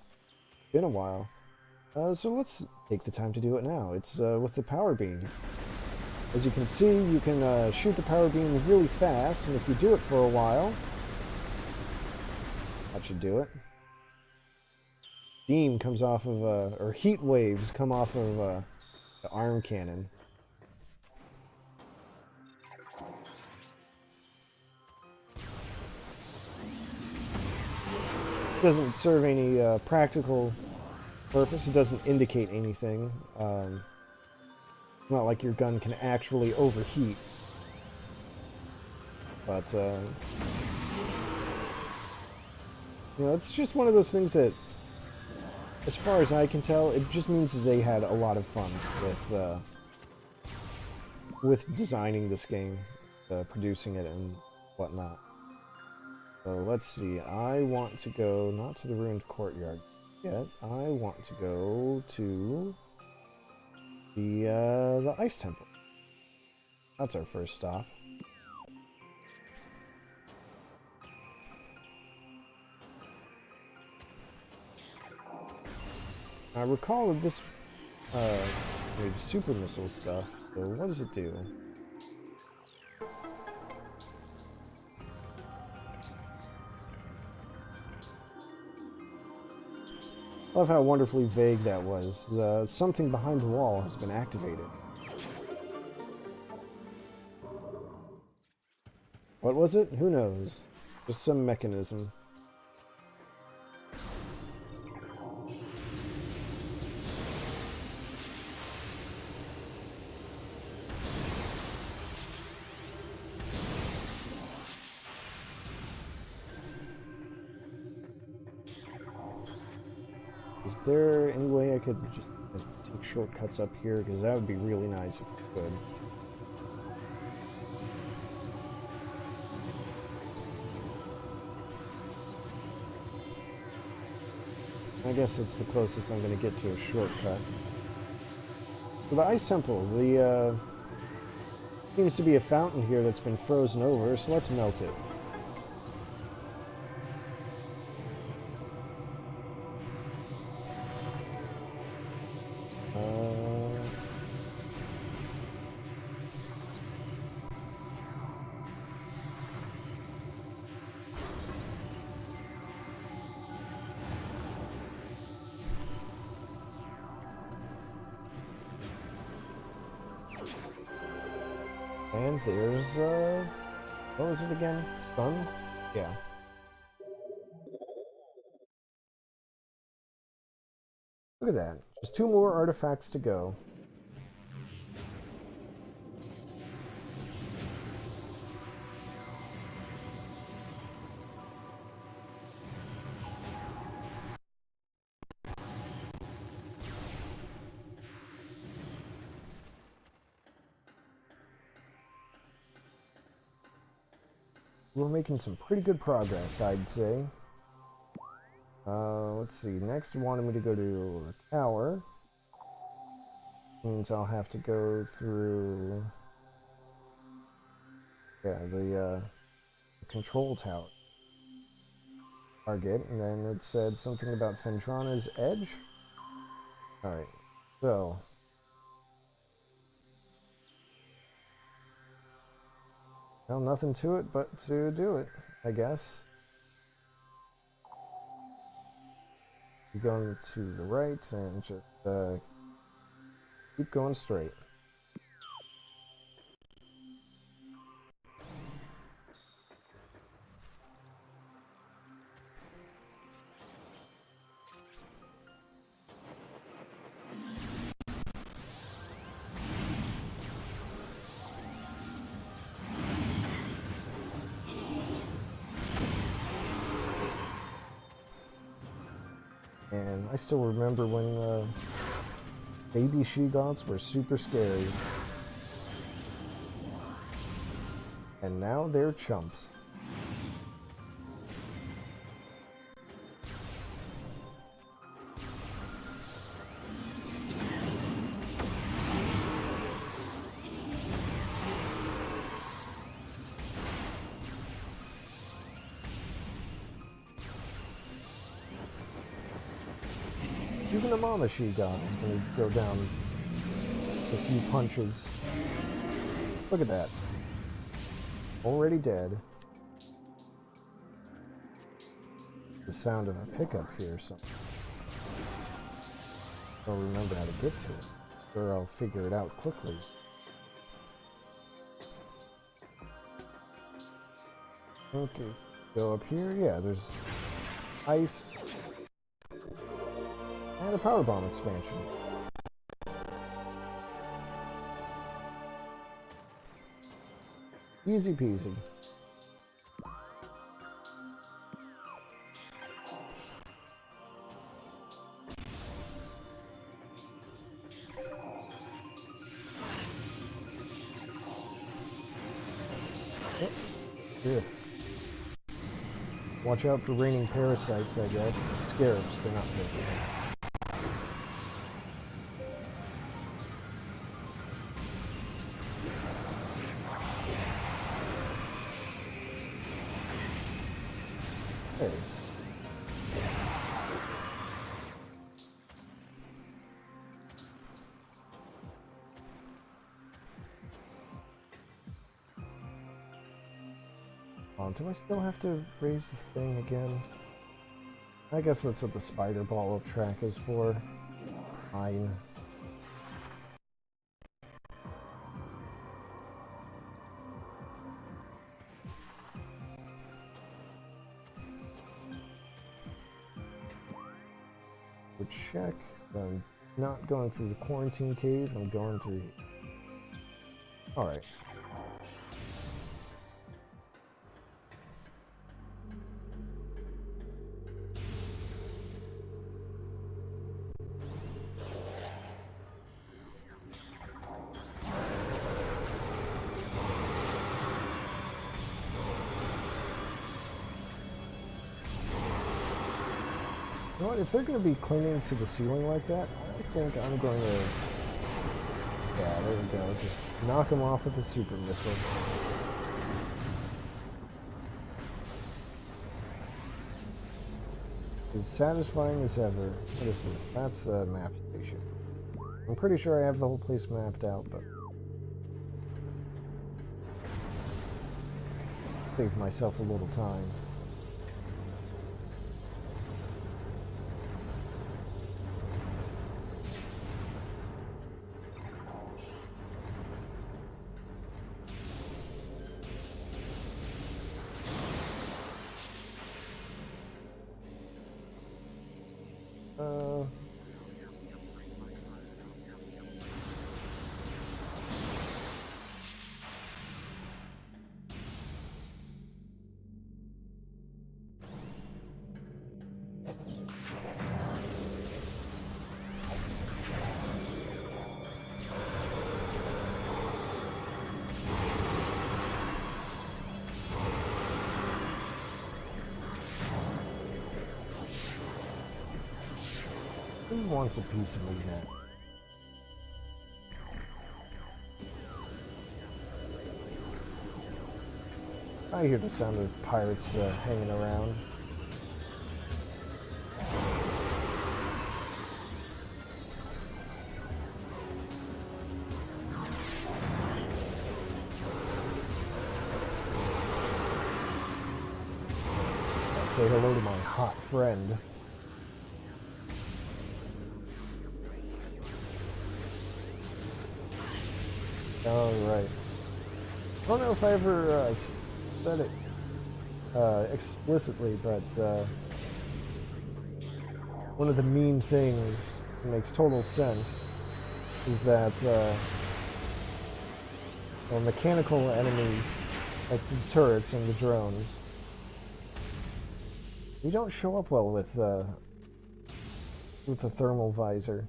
been a while. So let's take the time to do it now. It's with the power beam. As you can see, you can shoot the power beam really fast, and if you do it for a while, that should do it. Steam comes off of, or heat waves come off of the arm cannon. It doesn't serve any practical purpose. It doesn't indicate anything. Not like your gun can actually overheat. But, you know, it's just one of those things that, as far as I can tell, it just means that they had a lot of fun with designing this game, producing it and whatnot. So let's see, I want to go not to the ruined courtyard yet. I want to go to the ice temple. That's our first stop. I recall that this super missile stuff. So what does it do? I love how wonderfully vague that was. Something behind the wall has been activated. What was it? Who knows? Just some mechanism. Is there any way I could just take shortcuts up here? Because that would be really nice if I could. I guess it's the closest I'm going to get to a shortcut. So the ice temple, seems to be a fountain here that's been frozen over, so let's melt it. And there's, what was it again? Sun? Yeah. Look at that. Just 2 more artifacts to go. We're making some pretty good progress, I'd say. Let's see. Next, wanted me to go to the tower. Means I'll have to go through, yeah, the control tower target, and then it said something about Fendrana's Edge. Alright, so well, nothing to it but to do it, I guess. You're going to the right and just keep going straight. And I still remember when baby she-goths were super scary. And now they're chumps. Even the mama she-goth is going to go down a few punches. Look at that. Already dead. The sound of a pickup here, so I'll remember how to get to it, or I'll figure it out quickly. Okay, go up here. Yeah, there's ice and a power bomb expansion. Easy peasy. Oh, good. Watch out for raining parasites, I guess. Scarabs, they're not parasites. Hey. Oh, do I still have to raise the thing again? I guess that's what the spider ball track is for. Fine. Would check. So I'm not going through the quarantine cave, I'm going through. Alright. You know what, if they're going to be clinging to the ceiling like that, I think I'm going to... Yeah, there we go. Just knock them off with a super missile. As satisfying as ever. What is this? That's a map station. I'm pretty sure I have the whole place mapped out, but... Save myself a little time. Who wants a piece of me now? I hear the sound of pirates hanging around. I'll say hello to my hot friend. Alright. I don't know if I ever said it explicitly, but one of the mean things that makes total sense is that well, mechanical enemies, like the turrets and the drones, they don't show up well with the thermal visor.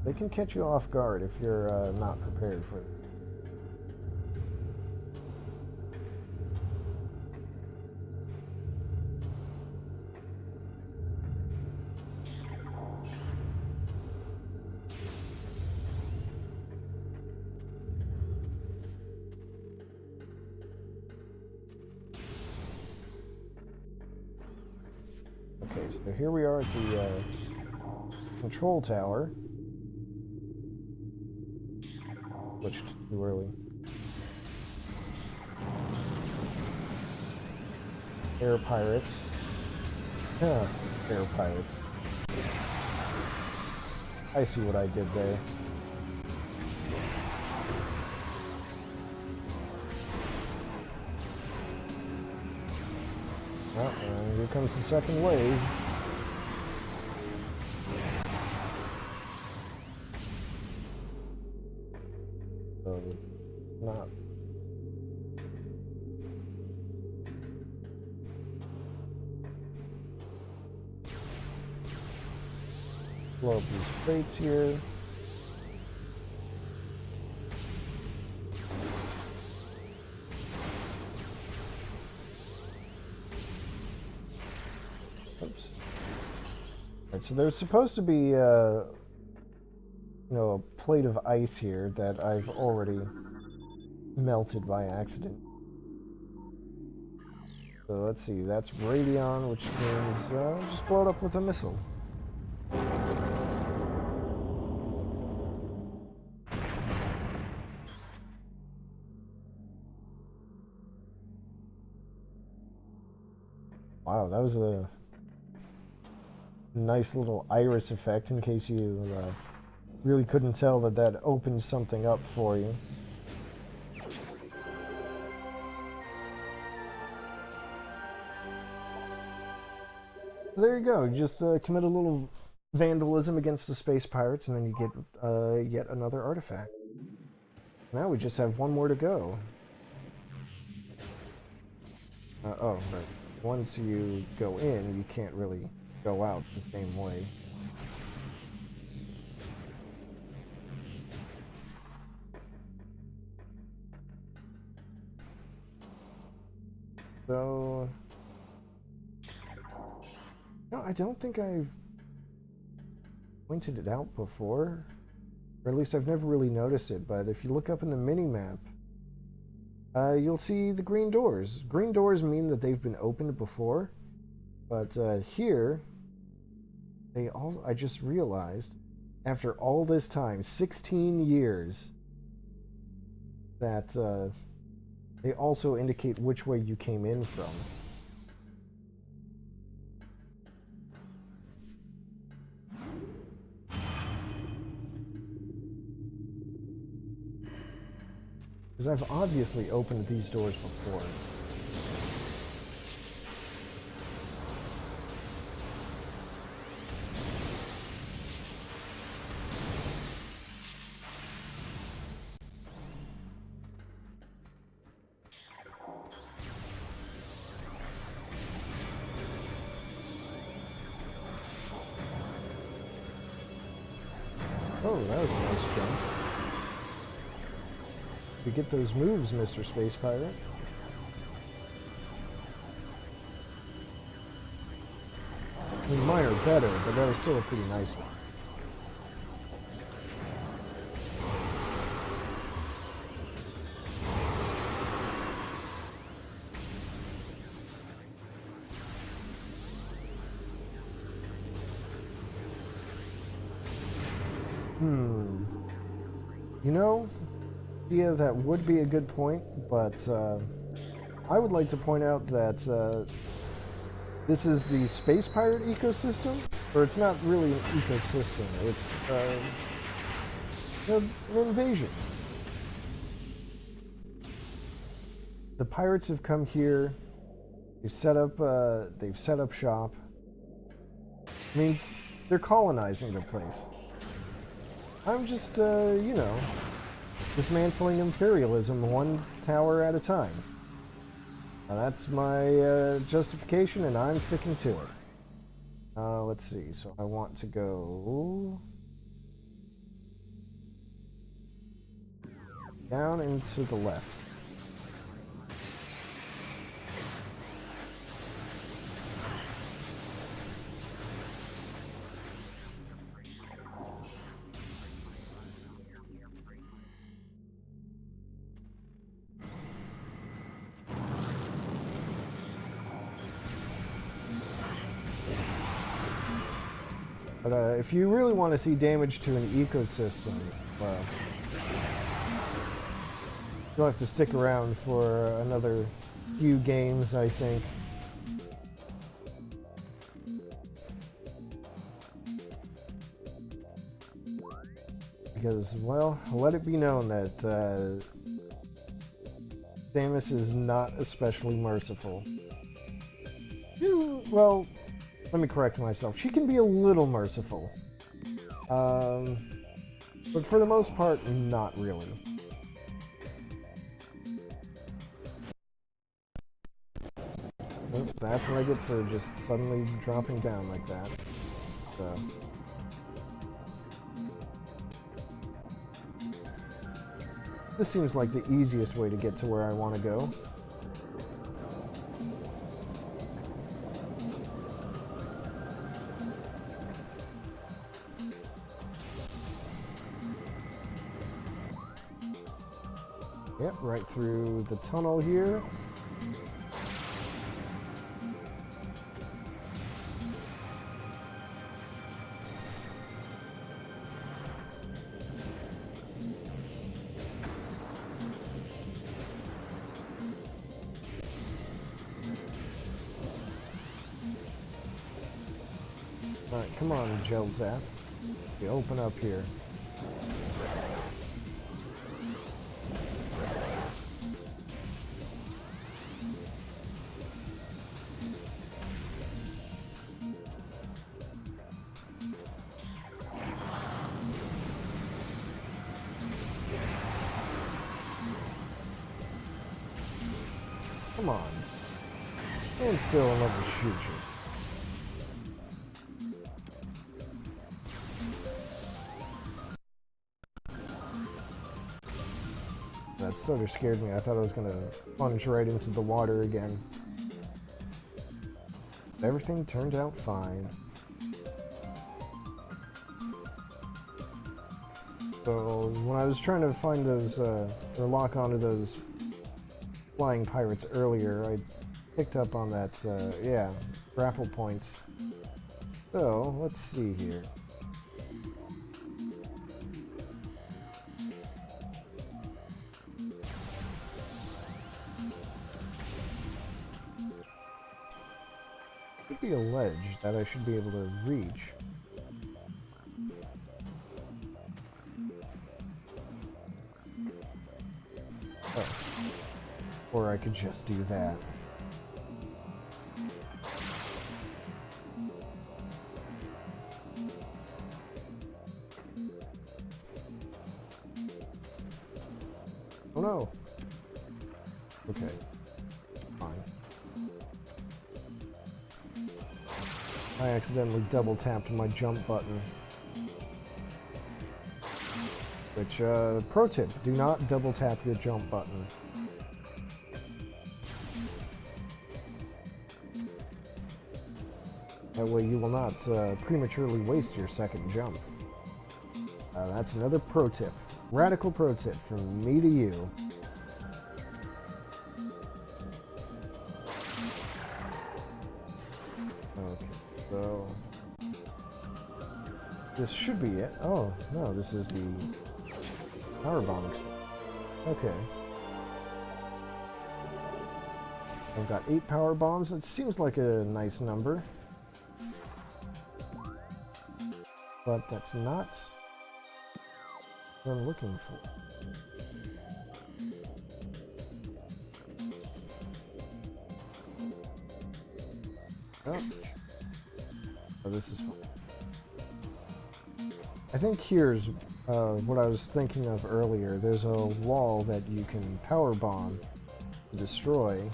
They can catch you off guard if you're not prepared for it. Okay, so here we are at the control tower. Switched too early. Air pirates. Yeah, air pirates. I see what I did there. Well, here comes the second wave. So, not. Blow up these crates here. Oops. Alright, so there's supposed to be a plate of ice here that I've already melted by accident. So let's see, that's Radion, which means just blow it up with a missile. Wow, that was a nice little iris effect in case you really couldn't tell that opened something up for you. There you go, you just commit a little vandalism against the space pirates and then you get yet another artifact. Now we just have one more to go. Oh, right. Once you go in, you can't really go out the same way. So, no, I don't think I've pointed it out before, or at least I've never really noticed it, but if you look up in the mini-map, you'll see the green doors. Green doors mean that they've been opened before, but here, I just realized, after all this time, 16 years, that they also indicate which way you came in from. Because I've obviously opened these doors before. Oh, that was a nice jump. You get those moves, Mr. Space Pirate. I mean, mine are better, but that was still a pretty nice one. You know, yeah, that would be a good point, but I would like to point out that this is the space pirate ecosystem, or it's not really an ecosystem, it's an invasion. The pirates have come here, they've set up shop. I mean, they're colonizing the place. I'm just, you know, dismantling imperialism one tower at a time. Now that's my justification, and I'm sticking to it. Let's see, so I want to go down and to the left. But if you really want to see damage to an ecosystem, well, you'll have to stick around for another few games, I think. Because, well, let it be known that Samus is not especially merciful. Well, let me correct myself. She can be a little merciful. But for the most part, not really. Oops, that's what I get for just suddenly dropping down like that. So. This seems like the easiest way to get to where I want to go. Yep, right through the tunnel here. Alright, come on, Jelzap. You open up here. Come on. And still in love with shoot you. That stutter scared me. I thought I was gonna plunge right into the water again. Everything turned out fine. So when I was trying to find those, or lock onto those flying pirates earlier, I picked up on that, yeah, grapple points. So, let's see here. Could be a ledge that I should be able to reach. Oh. Or I could just do that. Oh no. Okay. Fine. I accidentally double tapped my jump button. Which, pro tip, do not double tap your jump button. That way you will not prematurely waste your second jump. That's another pro tip. Radical pro tip from me to you. Okay, so this should be it. Oh, no, this is the power bomb explosion. Okay. I've got 8 power bombs. It seems like a nice number. But that's not what I'm looking for. Oh, this is fun. I think here's what I was thinking of earlier. There's a wall that you can power bomb to destroy.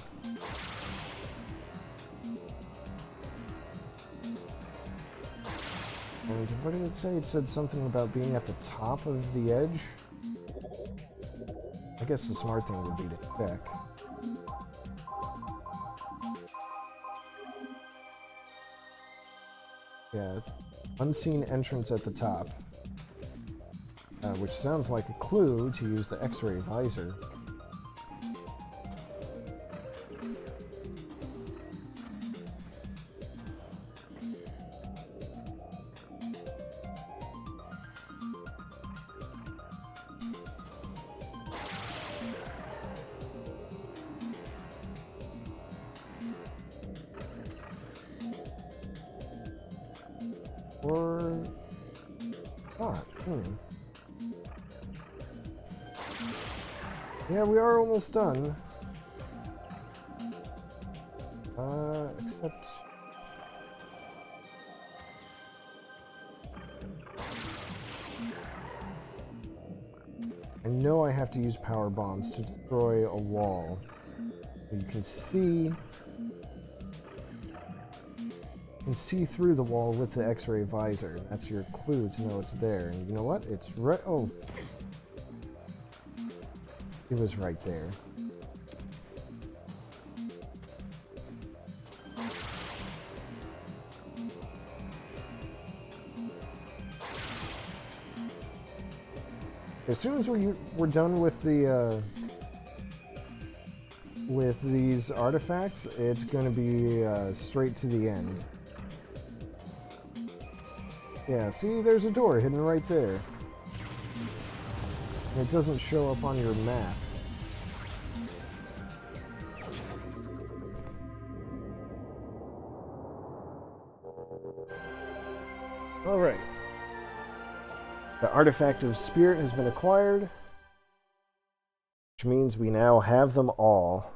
And what did it say? It said something about being at the top of the edge. I guess the smart thing would be to check. Yeah, unseen entrance at the top. Which sounds like a clue to use the X-ray visor. Or not. Yeah, we are almost done. Except... I know I have to use power bombs to destroy a wall. You can see through the wall with the X-ray visor. That's your clue to know it's there. And you know what? It's right. Oh, it was right there. As soon as we're done with the with these artifacts, it's going to be straight to the end. Yeah, see, there's a door hidden right there. And it doesn't show up on your map. Alright. The artifact of spirit has been acquired, which means we now have them all.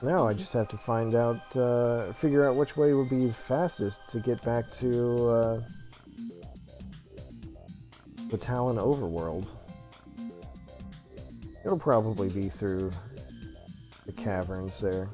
Now I just have to find out, figure out which way would be the fastest to get back to the Tallon overworld. It'll probably be through the caverns there.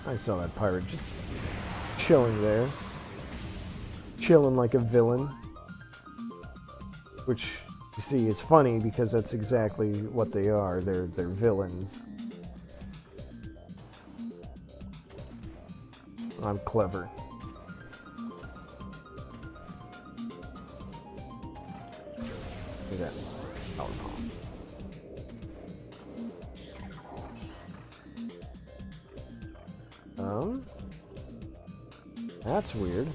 I saw that pirate just chilling there. Chilling like a villain. Which, you see, is funny because that's exactly what they are. They're villains. I'm clever. Look at that. Power bomb. That's weird.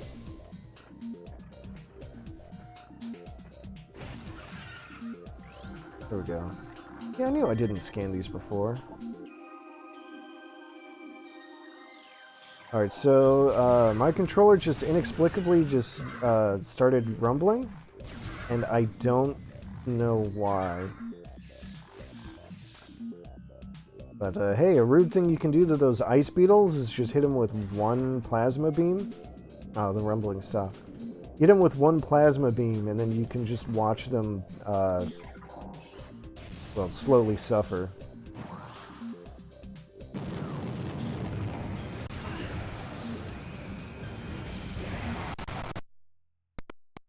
There we go. Yeah, I knew I didn't scan these before. Alright, so my controller just inexplicably just started rumbling, and I don't know why. But hey, a rude thing you can do to those ice beetles is just hit them with one plasma beam. Oh, the rumbling stopped. Hit them with one plasma beam, and then you can just watch them, well, slowly suffer.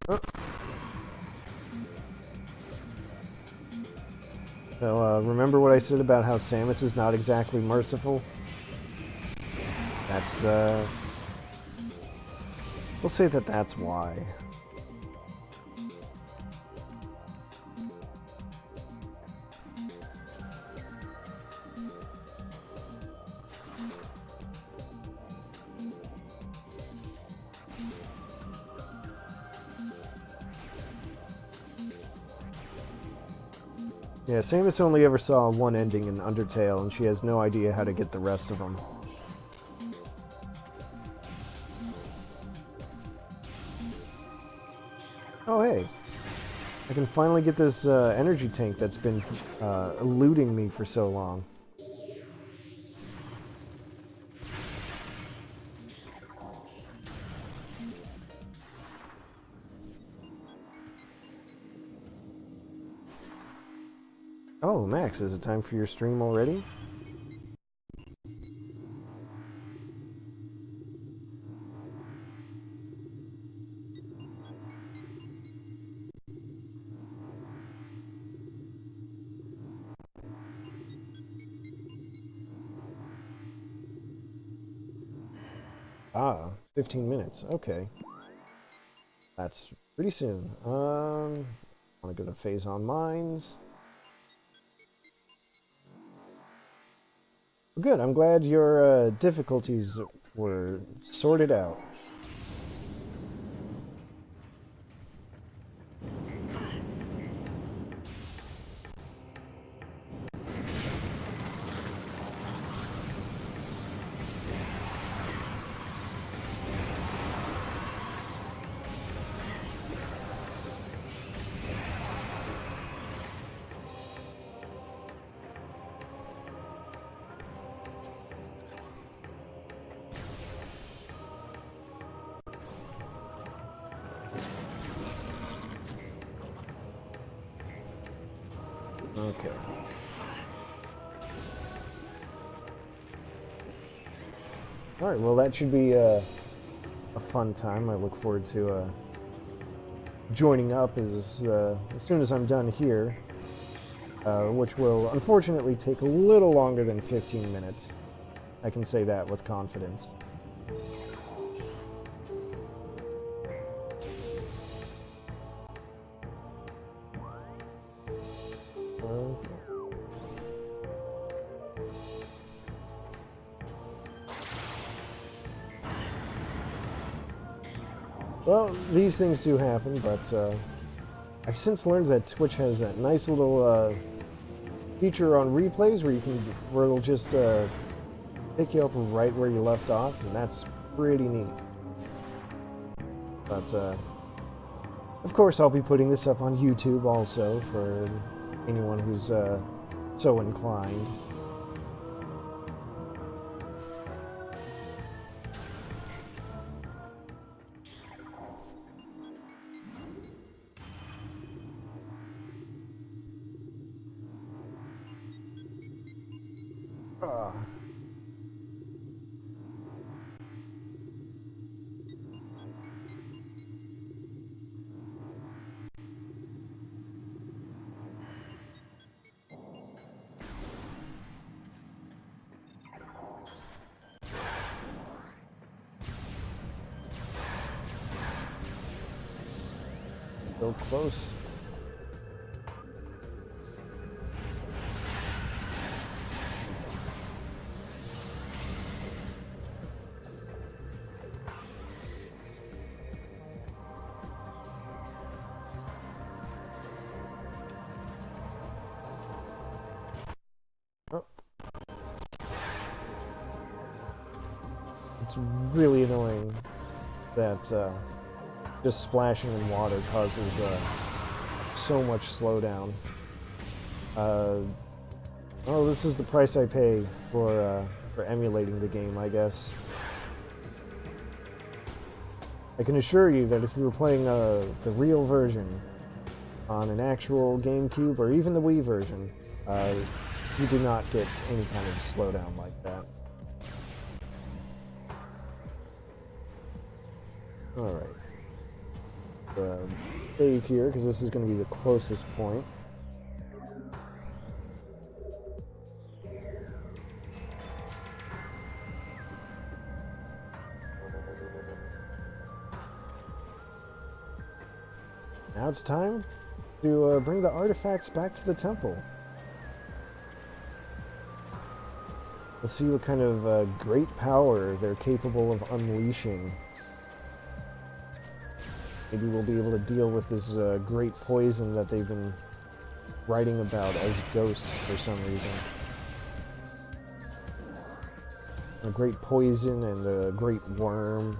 Oh. So, remember what I said about how Samus is not exactly merciful? That's, we'll say that that's why. Yeah, Samus only ever saw one ending in Undertale, and she has no idea how to get the rest of them. Oh, hey. I can finally get this energy tank that's been eluding me for so long. Oh, Max, is it time for your stream already? Ah, 15 minutes. Okay. That's pretty soon. Want to go to Phase on Mines. Good, I'm glad your difficulties were sorted out. Okay. Alright, well that should be a fun time. I look forward to joining up as soon as I'm done here, which will unfortunately take a little longer than 15 minutes. I can say that with confidence. Well, these things do happen, but I've since learned that Twitch has that nice little feature on replays where it'll just pick you up right where you left off, and that's pretty neat. But of course, I'll be putting this up on YouTube also for anyone who's so inclined. So close. Oh. It's really annoying that just splashing in water causes so much slowdown. Well, this is the price I pay for emulating the game, I guess. I can assure you that if you were playing the real version on an actual GameCube or even the Wii version, you do not get any kind of slowdown like that. Alright. Save here, because this is going to be the closest point. Now it's time to bring the artifacts back to the temple. Let's see what kind of great power they're capable of unleashing. Maybe we'll be able to deal with this great poison that they've been writing about as ghosts for some reason. A great poison and a great worm.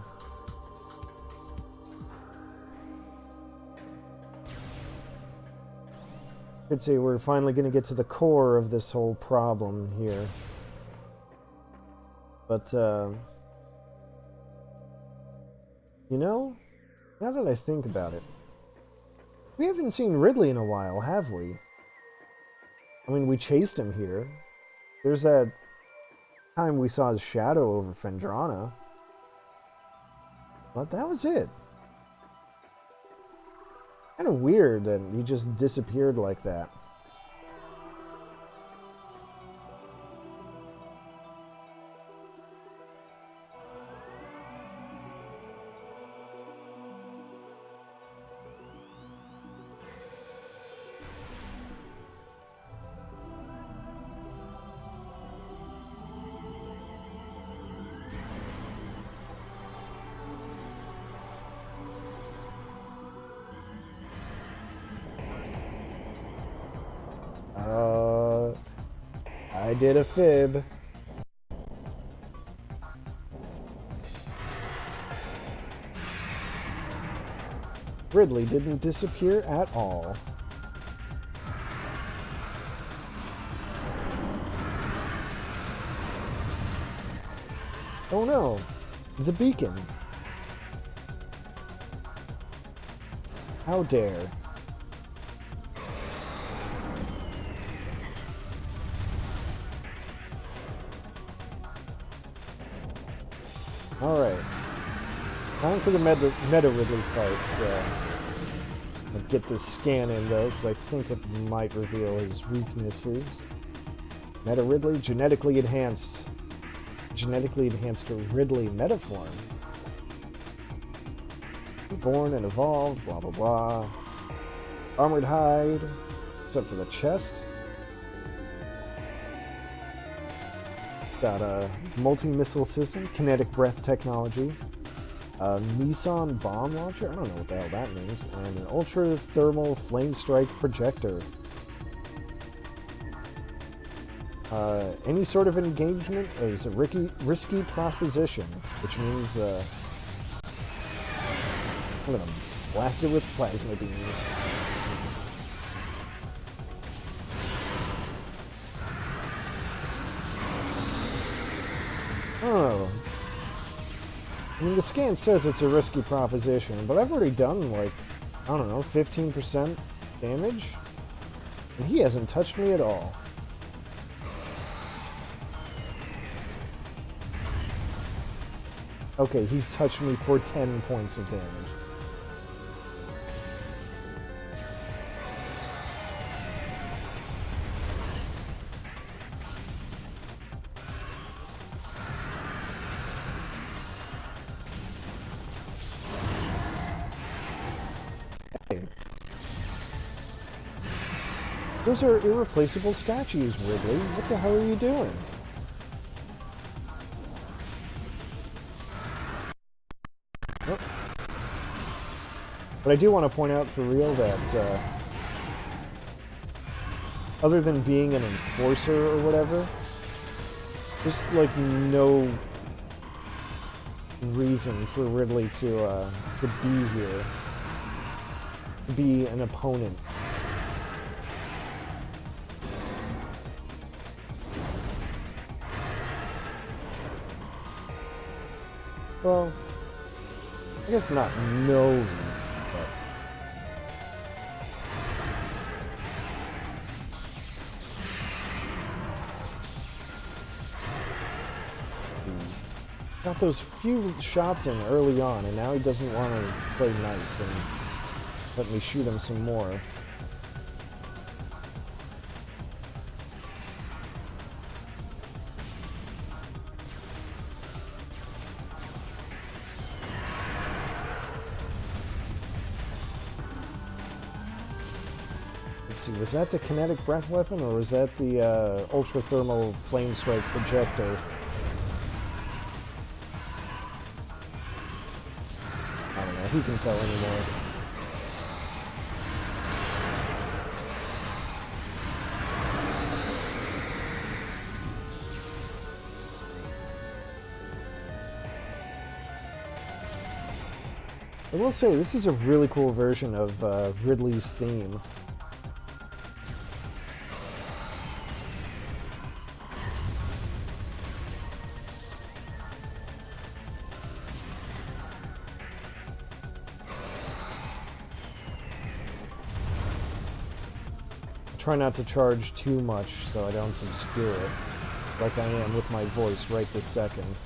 I'd say we're finally going to get to the core of this whole problem here. But, you know, now that I think about it, we haven't seen Ridley in a while, have we? I mean, we chased him here. There's that time we saw his shadow over Phendrana. But that was it. Kind of weird that he just disappeared like that. I did a fib. Ridley didn't disappear at all. Oh no, the beacon. How dare. Alright. Time for the Meta Ridley fight. I'll get this scan in though, because I think it might reveal his weaknesses. Meta Ridley, genetically enhanced Ridley metaform. Born and evolved, blah blah blah. Armored hide, except for the chest. Got a multi-missile system, kinetic breath technology, a Nissan bomb launcher, I don't know what the hell that means, and an ultra-thermal flame strike projector. Any sort of engagement is a risky proposition, which means I'm gonna blast it with plasma beams. Oh. I mean, the scan says it's a risky proposition, but I've already done, like, I don't know, 15% damage? And he hasn't touched me at all. Okay, he's touched me for 10 points of damage. Those are irreplaceable statues, Ridley. What the hell are you doing? Oh. But I do want to point out for real that other than being an enforcer or whatever, there's like no reason for Ridley to be here, to be an opponent. guess not no reason, but... Got those few shots in early on, and now he doesn't want to play nice and let me shoot him some more. Let's see, was that the kinetic breath weapon, or was that the ultra-thermal flame strike projector? I don't know, who can tell anymore? I will say, this is a really cool version of Ridley's theme. Try not to charge too much so I don't obscure it, like I am with my voice right this second.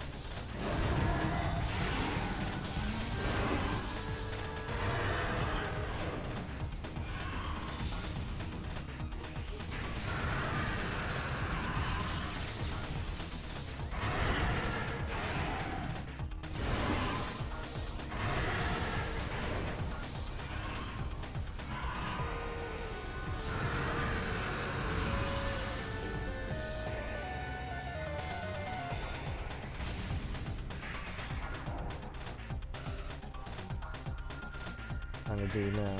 Trying to do now.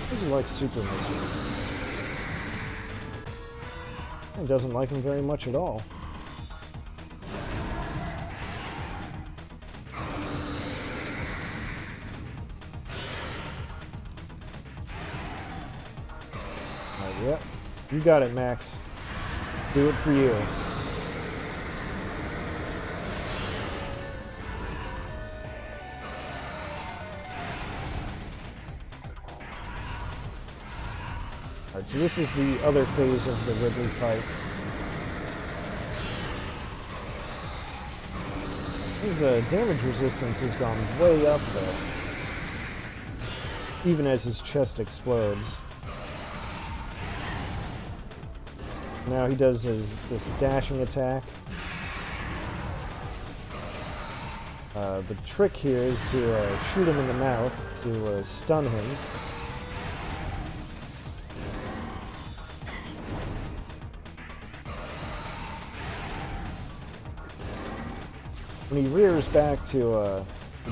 Doesn't like super missiles. He doesn't like them very much at all. Yep, you got it, Max. Do it for you. Alright, so this is the other phase of the Ridley fight. His damage resistance has gone way up, though. Even as his chest explodes. Now he does this dashing attack. The trick here is to shoot him in the mouth to stun him. When he rears back to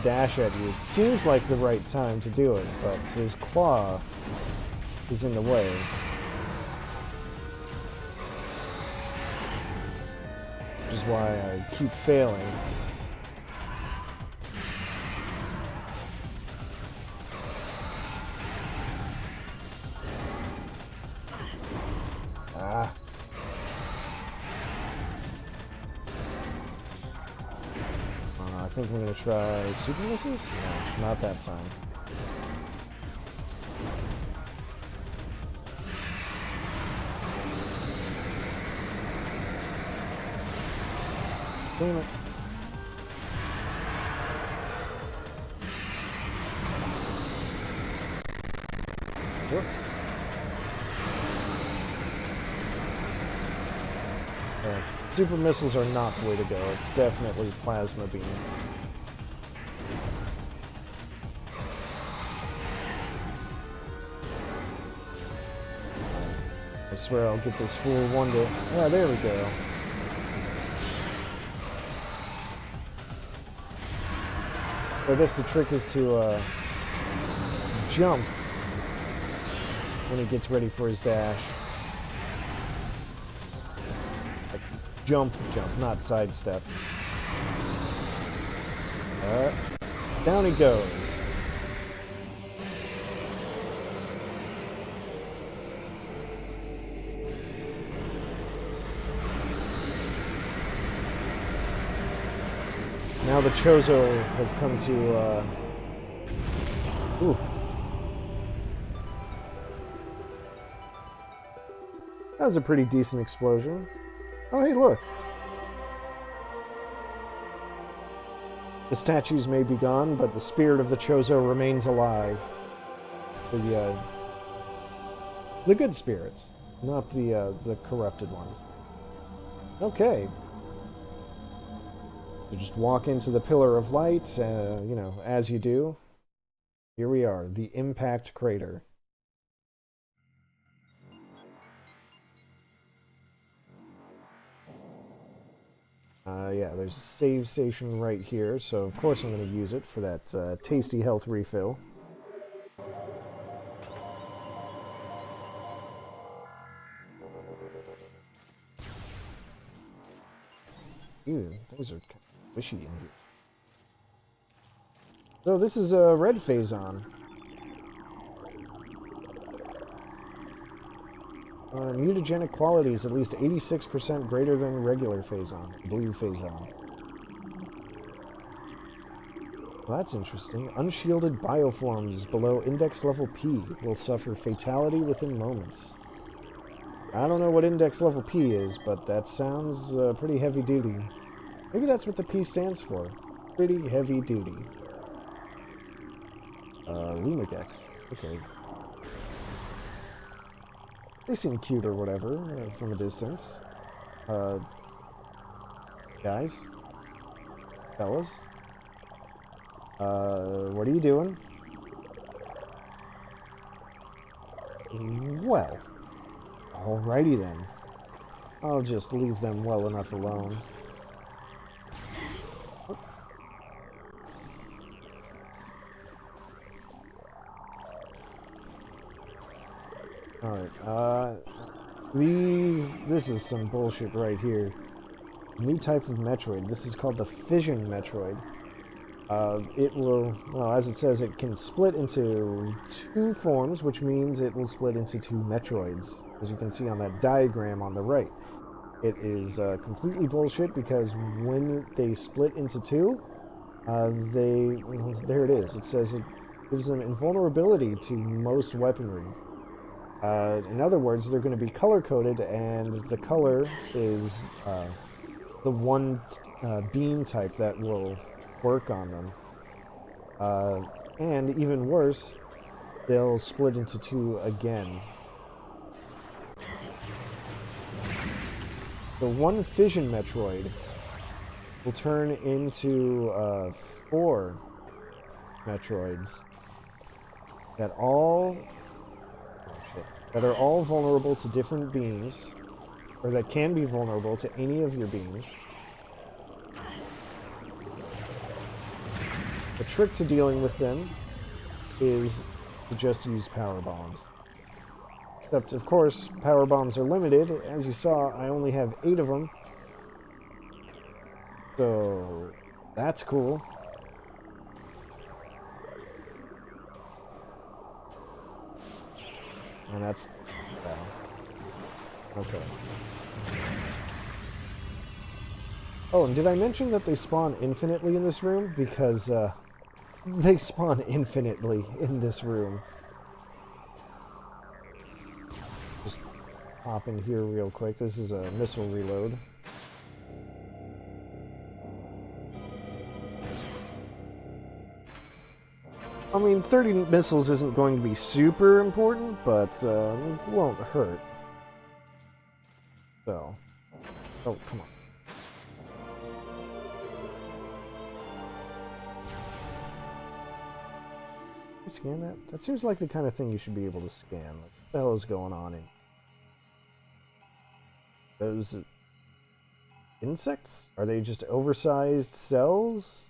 dash at you, it seems like the right time to do it, but his claw is in the way. Which is why I keep failing. Ah. I think I'm going to try super missiles? No, not that time. Damn it. Whoop. Super missiles are not the way to go. It's definitely plasma beam. I swear I'll get this fool one day. Ah, there we go. So I guess the trick is to jump when he gets ready for his dash. Like, jump, not sidestep. Down he goes. Now the Chozo have come to, oof. That was a pretty decent explosion. Oh, hey, look. The statues may be gone, but the spirit of the Chozo remains alive. The good spirits, not the corrupted ones. Okay. So just walk into the Pillar of Light, you know, as you do. Here we are, the Impact Crater. Yeah, there's a save station right here, so of course I'm going to use it for that tasty health refill. Ew, those are kind of squishy in here. So this is a red phazon. Mutagenic qualities at least 86% greater than regular phazon, blue phazon. Well, that's interesting. Unshielded bioforms below index level P will suffer fatality within moments. I don't know what index level P is, but that sounds pretty heavy duty. Maybe that's what the P stands for. Pretty heavy duty. Lumigex. Okay. They seem cute or whatever from a distance. Guys? Fellas? What are you doing? Well. Alrighty then. I'll just leave them well enough alone. Alright, this is some bullshit right here. New type of Metroid. This is called the Fission Metroid. It will, well, as it says, it can split into two forms, which means it will split into two Metroids, as you can see on that diagram on the right. It is completely bullshit because when they split into two, there it is. It says it gives them invulnerability to most weaponry. In other words, they're going to be color-coded, and the color is the one beam type that will work on them. And even worse, they'll split into two again. The one Fission Metroid will turn into 4 Metroids that are all vulnerable to different beams, or that can be vulnerable to any of your beams. The trick to dealing with them is to just use power bombs. Except, of course, power bombs are limited. As you saw, I only have 8 of them. So, that's cool. And that's... okay. Oh, and did I mention that they spawn infinitely in this room? Because, they spawn infinitely in this room. Just hop in here real quick. This is a missile reload. I mean, 30 missiles isn't going to be super important, but it won't hurt. So, oh, come on. Scan that? That seems like the kind of thing you should be able to scan. Like, what the hell is going on in those insects? Are they just oversized cells?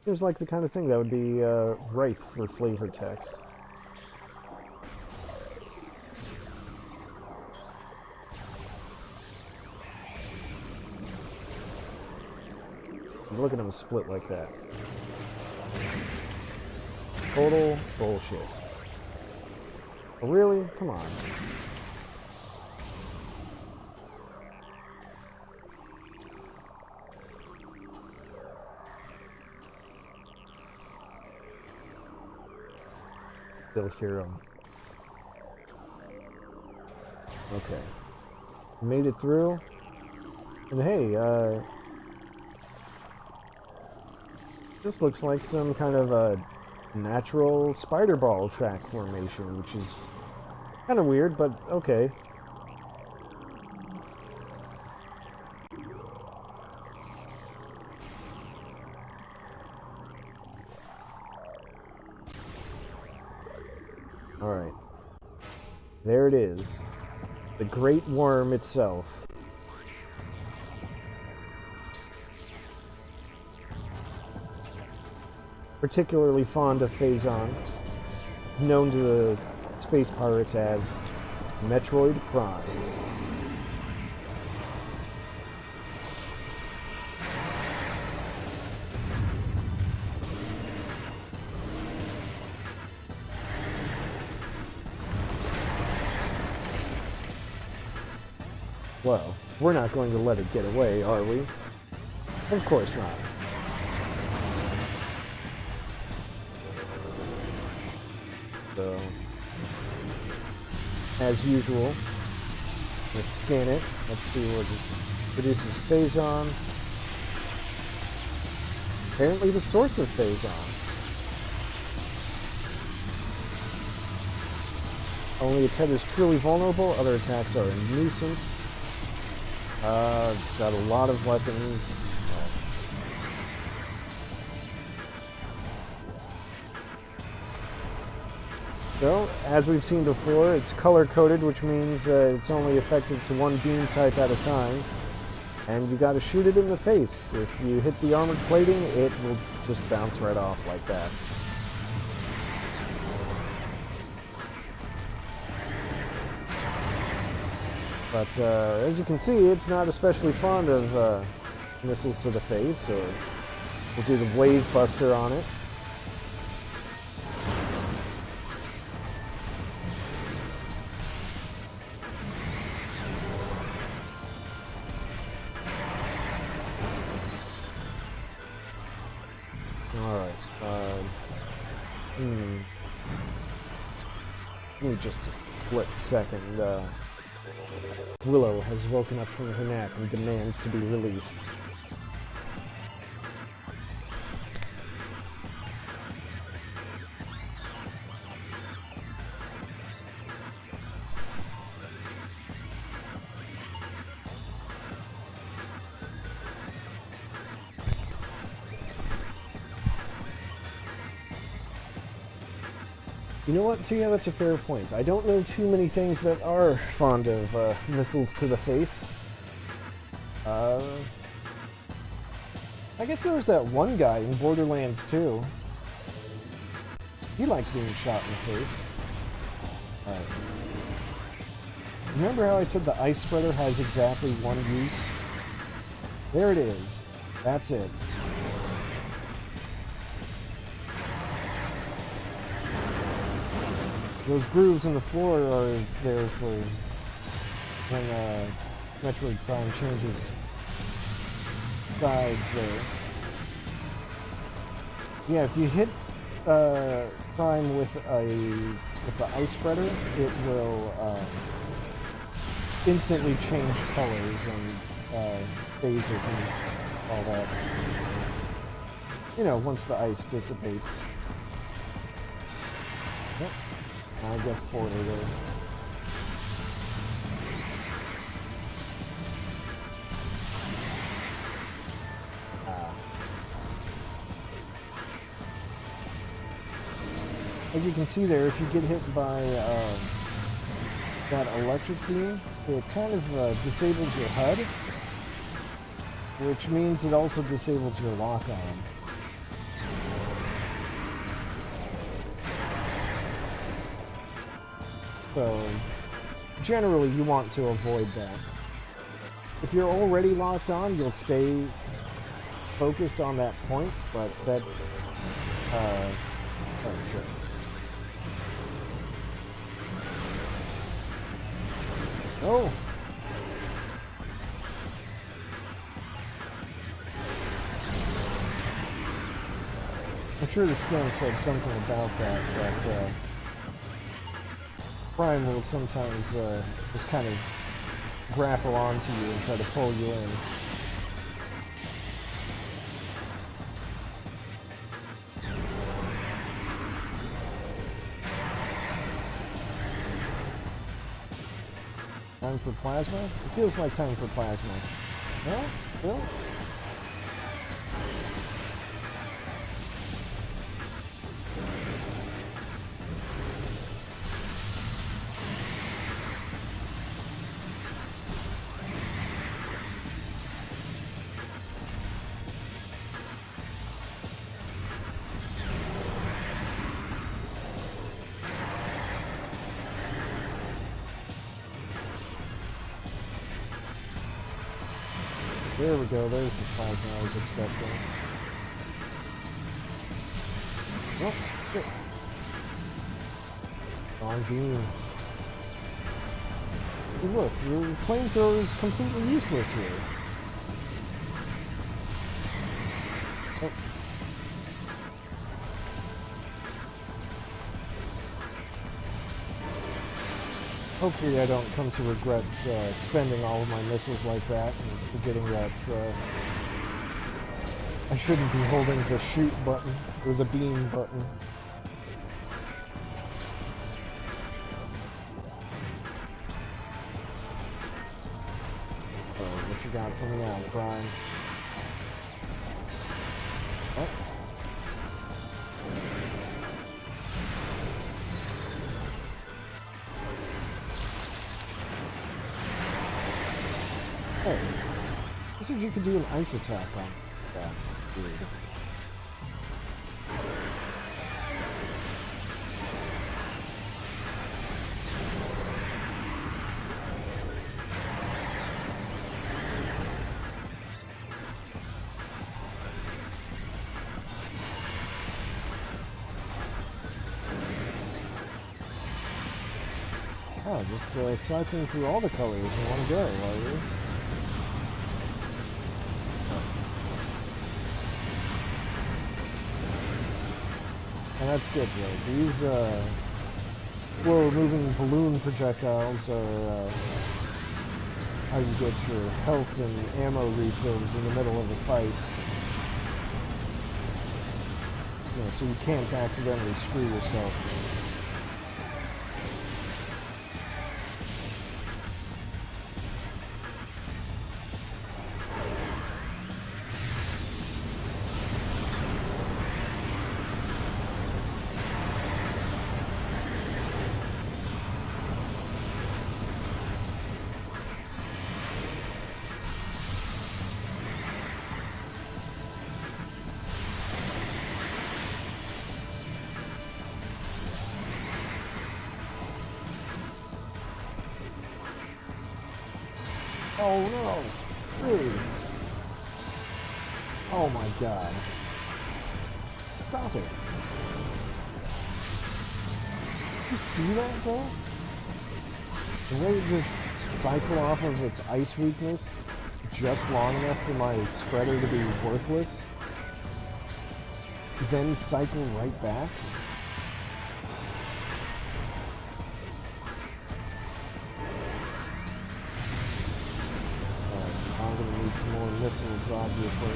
Seems like the kind of thing that would be ripe for flavor text. Look at him split like that. Total bullshit. Really? Come on. Still hear him. Okay. Made it through. And hey, this looks like some kind of a natural spider ball track formation, which is kind of weird, but okay. Alright. There it is. The great worm itself. Particularly fond of Phazon, known to the space pirates as Metroid Prime. Well, we're not going to let it get away, are we? Of course not. So, as usual, let's scan it. Let's see what it produces. Phazon. Apparently the source of Phazon. Only its head is truly vulnerable. Other attacks are a nuisance. It's got a lot of weapons. So, as we've seen before, it's color-coded, which means it's only effective to one beam type at a time. And you gotta shoot it in the face. If you hit the armored plating, it will just bounce right off like that. But as you can see, it's not especially fond of missiles to the face, so we'll do the Wave Buster on it. Alright, give me just a split second. Willow has woken up from her nap and demands to be released. You know what? Yeah, that's a fair point. I don't know too many things that are fond of missiles to the face. I guess there was that one guy in Borderlands 2. He liked being shot in the face. Alright. Remember how I said the ice spreader has exactly one use? There it is. That's it. Those grooves in the floor are there for when Metroid Prime changes sides there. Yeah, if you hit Prime with the ice spreader, it will instantly change colors and phases and all that. You know, once the ice dissipates. Yep. I guess spoiler there. As you can see there, if you get hit by that electric beam, it kind of disables your HUD, which means it also disables your lock-on. So, generally you want to avoid that. If you're already locked on, you'll stay focused on that point, but that, oh, sure. Oh! I'm sure the skin said something about that, that Prime will sometimes just kind of grapple onto you and try to pull you in. Time for plasma? It feels like time for plasma. No? Still? There we go, there's the plasma I was expecting. Oh, shit. Wrong beam. Hey, look, your flamethrower is completely useless here. Oh. Hopefully I don't come to regret spending all of my missiles like that and forgetting that I shouldn't be holding the shoot button or the beam button. Oh, what you got for me now, Prime? Oh. Hey, you said you could do an ice attack on that dude. Oh, just cycling through all the colors in one go, are you? And that's good, though. These slow-moving balloon projectiles are how you get your health and ammo refills in the middle of a fight. You know, so you can't accidentally screw yourself. Oh no! Dude! Oh my god. Stop it! You see that though? The way it just cycle off of its ice weakness just long enough for my spreader to be worthless, then cycle right back? Some more missiles, obviously.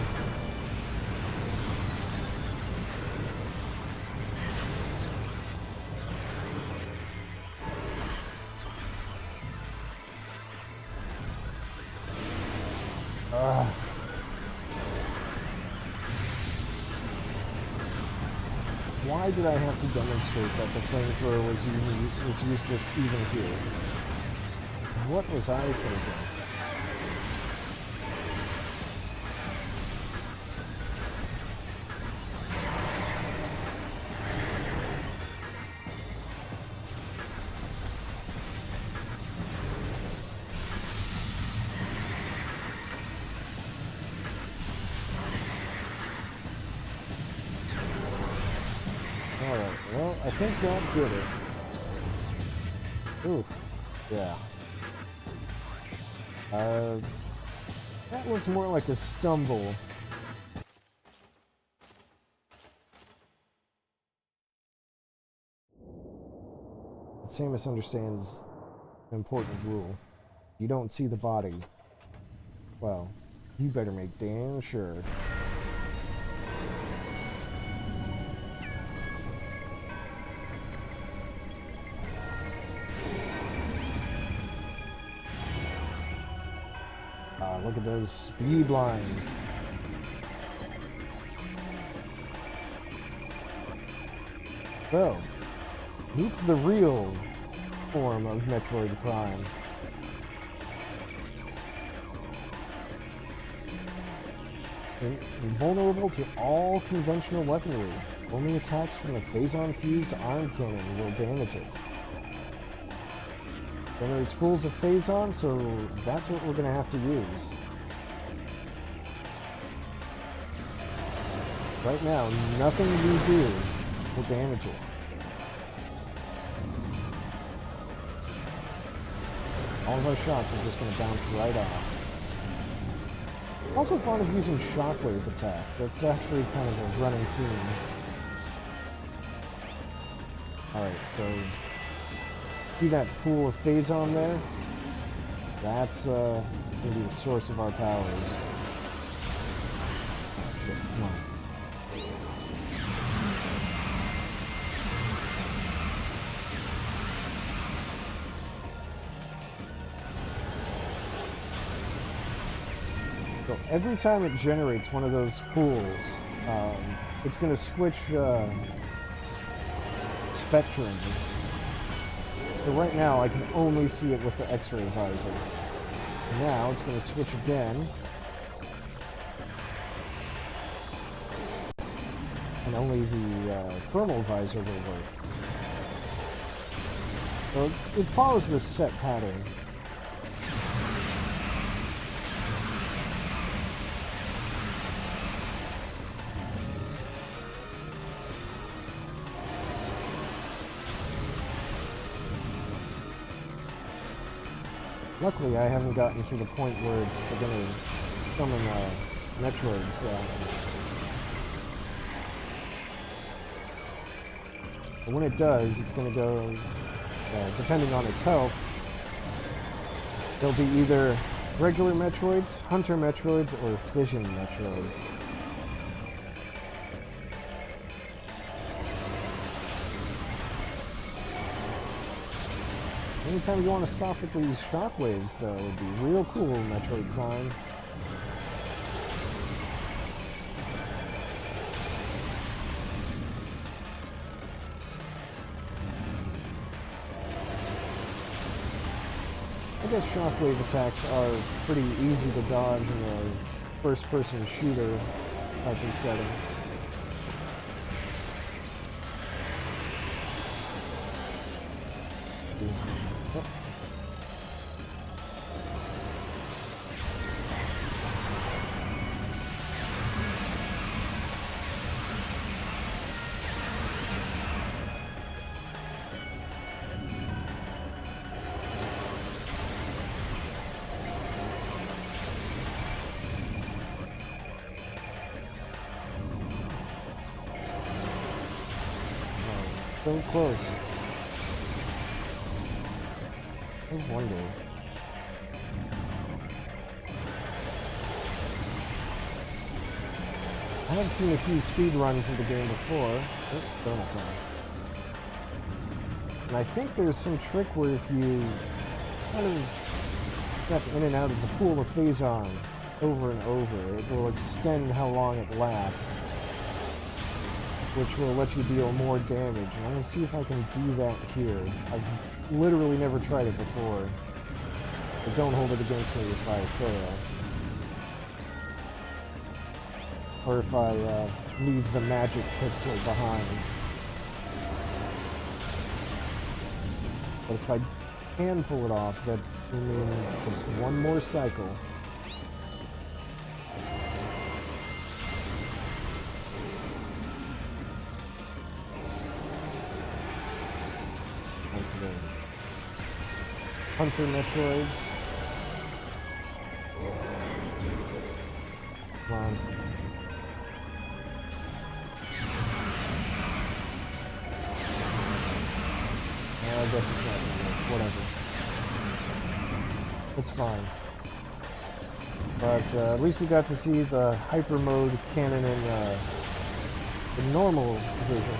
Why did I have to demonstrate that the flamethrower was useless even here? What was I thinking? I think that did it. Ooh, yeah. That looked more like a stumble. Samus understands an important rule. You don't see the body. Well, you better make damn sure. Look at those speed lines. So, meets the real form of Metroid Prime. Invulnerable to all conventional weaponry. Only attacks from the Phazon-fused arm cannon will damage it. Generates pools of Phazon, so that's what we're going to have to use. Right now, nothing we do will damage it. All of our shots are just going to bounce right off. Also fond of using shockwave attacks. That's actually kind of a running theme. Alright, so see that pool of Phazon there? That's going to be the source of our powers. Okay, come on. So every time it generates one of those pools, it's going to switch spectrums. So right now I can only see it with the X-ray visor. Now it's going to switch again. And only the thermal visor will work. So it follows this set pattern. Luckily, I haven't gotten to the point where it's going to summon Metroids. But when it does, it's going to go, depending on its health, there'll be either regular Metroids, Hunter Metroids, or Fission Metroids. Anytime you want to stop with these shockwaves, though, would be real cool, Metroid Prime. I guess shockwave attacks are pretty easy to dodge in a first-person shooter type of setting. So close. I wonder. I have seen a few speed runs of the game before. Oops, stone attack. And I think there's some trick where if you kind of step in and out of the pool of Phazon over and over, it will extend how long it lasts, which will let you deal more damage. And I'm going to see if I can do that here. I've literally never tried it before. But don't hold it against me if I fail. Or if I leave the magic pixel behind. But if I can pull it off, that will mean just one more cycle. Hunter Metroids. Come on. I guess it's not gonna work. Whatever. It's fine. But at least we got to see the hyper mode cannon in the normal version.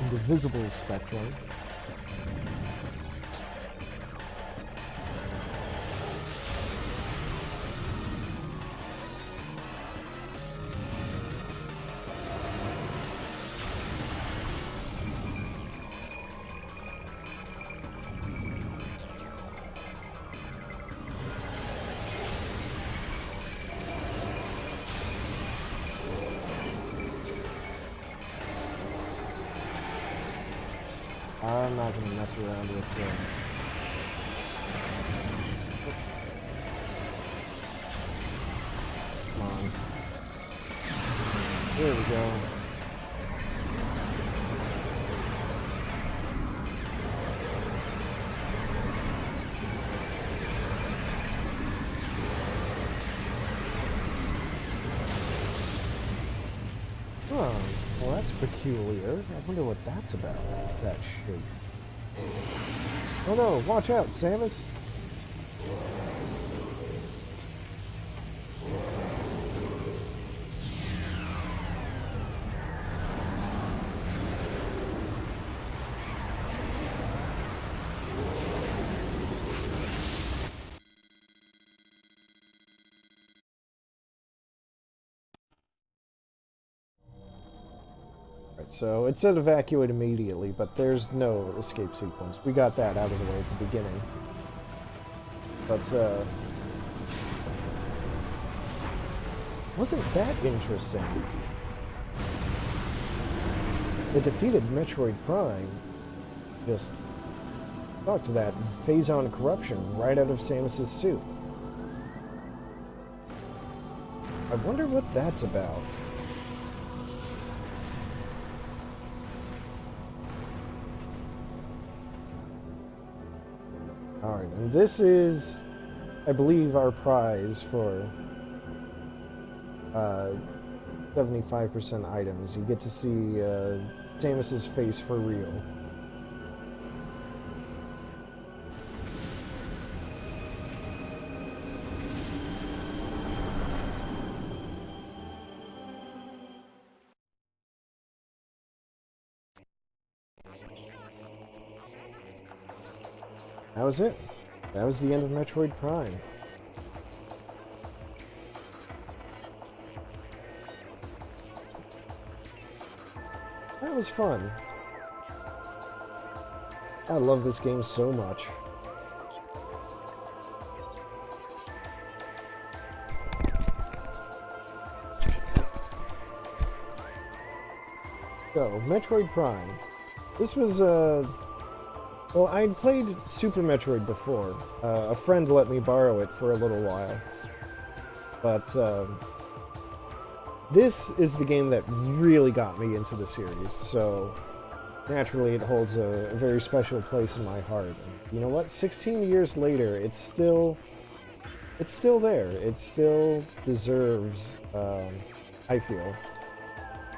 In the visible spectrum. I'm not going to mess around with Come on. There we go. Oh, well that's peculiar. I wonder what that's about, that shape. Oh no, watch out, Samus! So it said evacuate immediately, but there's no escape sequence. We got that out of the way at the beginning. But, wasn't that interesting? The defeated Metroid Prime just sucked that phase-on corruption right out of Samus's suit. I wonder what that's about. Alright, and this is, I believe, our prize for 75% items. You get to see Samus's face for real. That was it. That was the end of Metroid Prime. That was fun. I love this game so much. So, Metroid Prime. This was, well, I'd played Super Metroid before. A friend let me borrow it for a little while. But, this is the game that really got me into the series, so naturally it holds a very special place in my heart. And you know what? 16 years later, it's still there. It still deserves, I feel,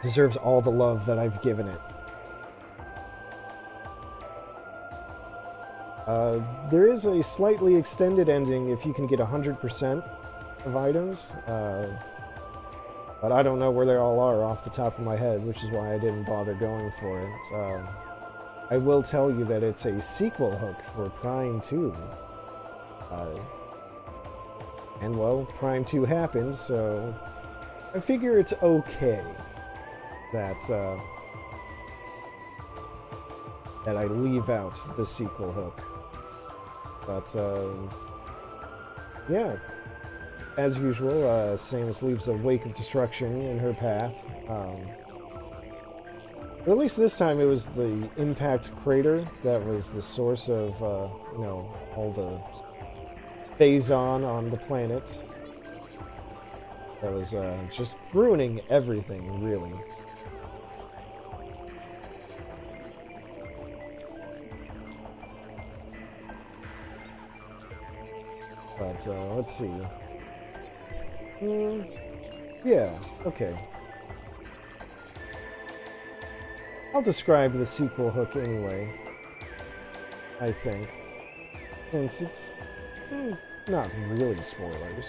deserves all the love that I've given it. There is a slightly extended ending if you can get 100% of items, but I don't know where they all are off the top of my head, which is why I didn't bother going for it. I will tell you that it's a sequel hook for Prime 2. And well, Prime 2 happens, so I figure it's okay that that I leave out the sequel hook. But, yeah. As usual, Samus leaves a wake of destruction in her path. But at least this time it was the impact crater that was the source of, you know, all the phase-on the planet. That was just ruining everything, really. But let's see. Yeah, okay. I'll describe the sequel hook anyway, I think. Since it's not really spoilers.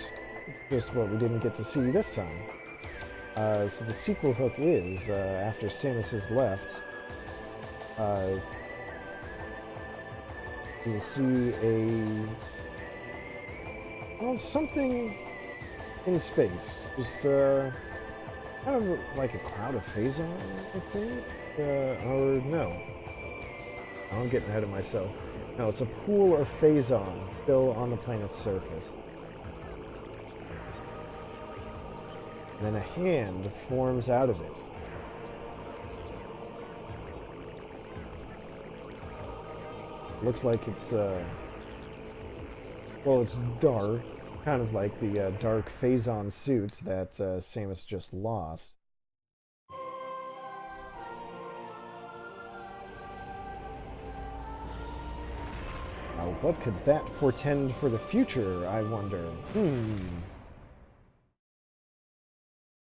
It's just what we didn't get to see this time. So the sequel hook is, after Samus has left, you'll see something in space. Just, kind of like a cloud of phazon, I think? Or no. I'm getting ahead of myself. No, it's a pool of phazon still on the planet's surface. And then a hand forms out of it. Looks like it's, well, it's dark. Kind of like the dark phazon suit that Samus just lost. Now, what could that portend for the future, I wonder?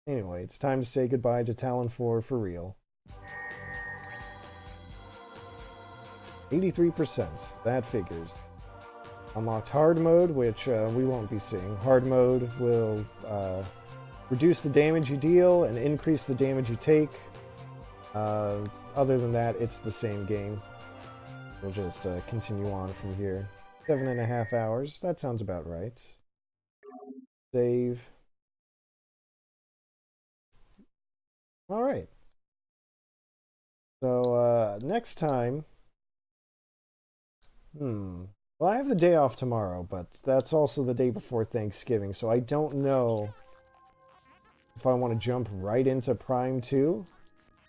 Anyway, it's time to say goodbye to Tallon IV for real. 83%, that figures. Unlocked hard mode, which we won't be seeing. Hard mode will reduce the damage you deal and increase the damage you take. Other than that, it's the same game. We'll just continue on from here. 7.5 hours, that sounds about right. Save. Alright. So, next time... Well, I have the day off tomorrow, but that's also the day before Thanksgiving, so I don't know if I want to jump right into Prime 2.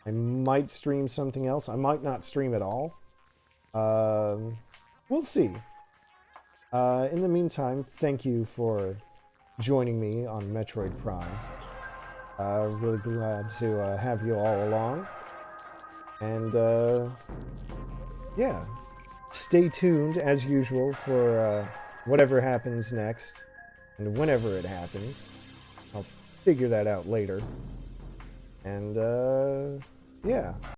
I might stream something else. I might not stream at all. We'll see. In the meantime, thank you for joining me on Metroid Prime. Really glad to have you all along. And, yeah. Stay tuned, as usual, for whatever happens next. And whenever it happens. I'll figure that out later. And, yeah.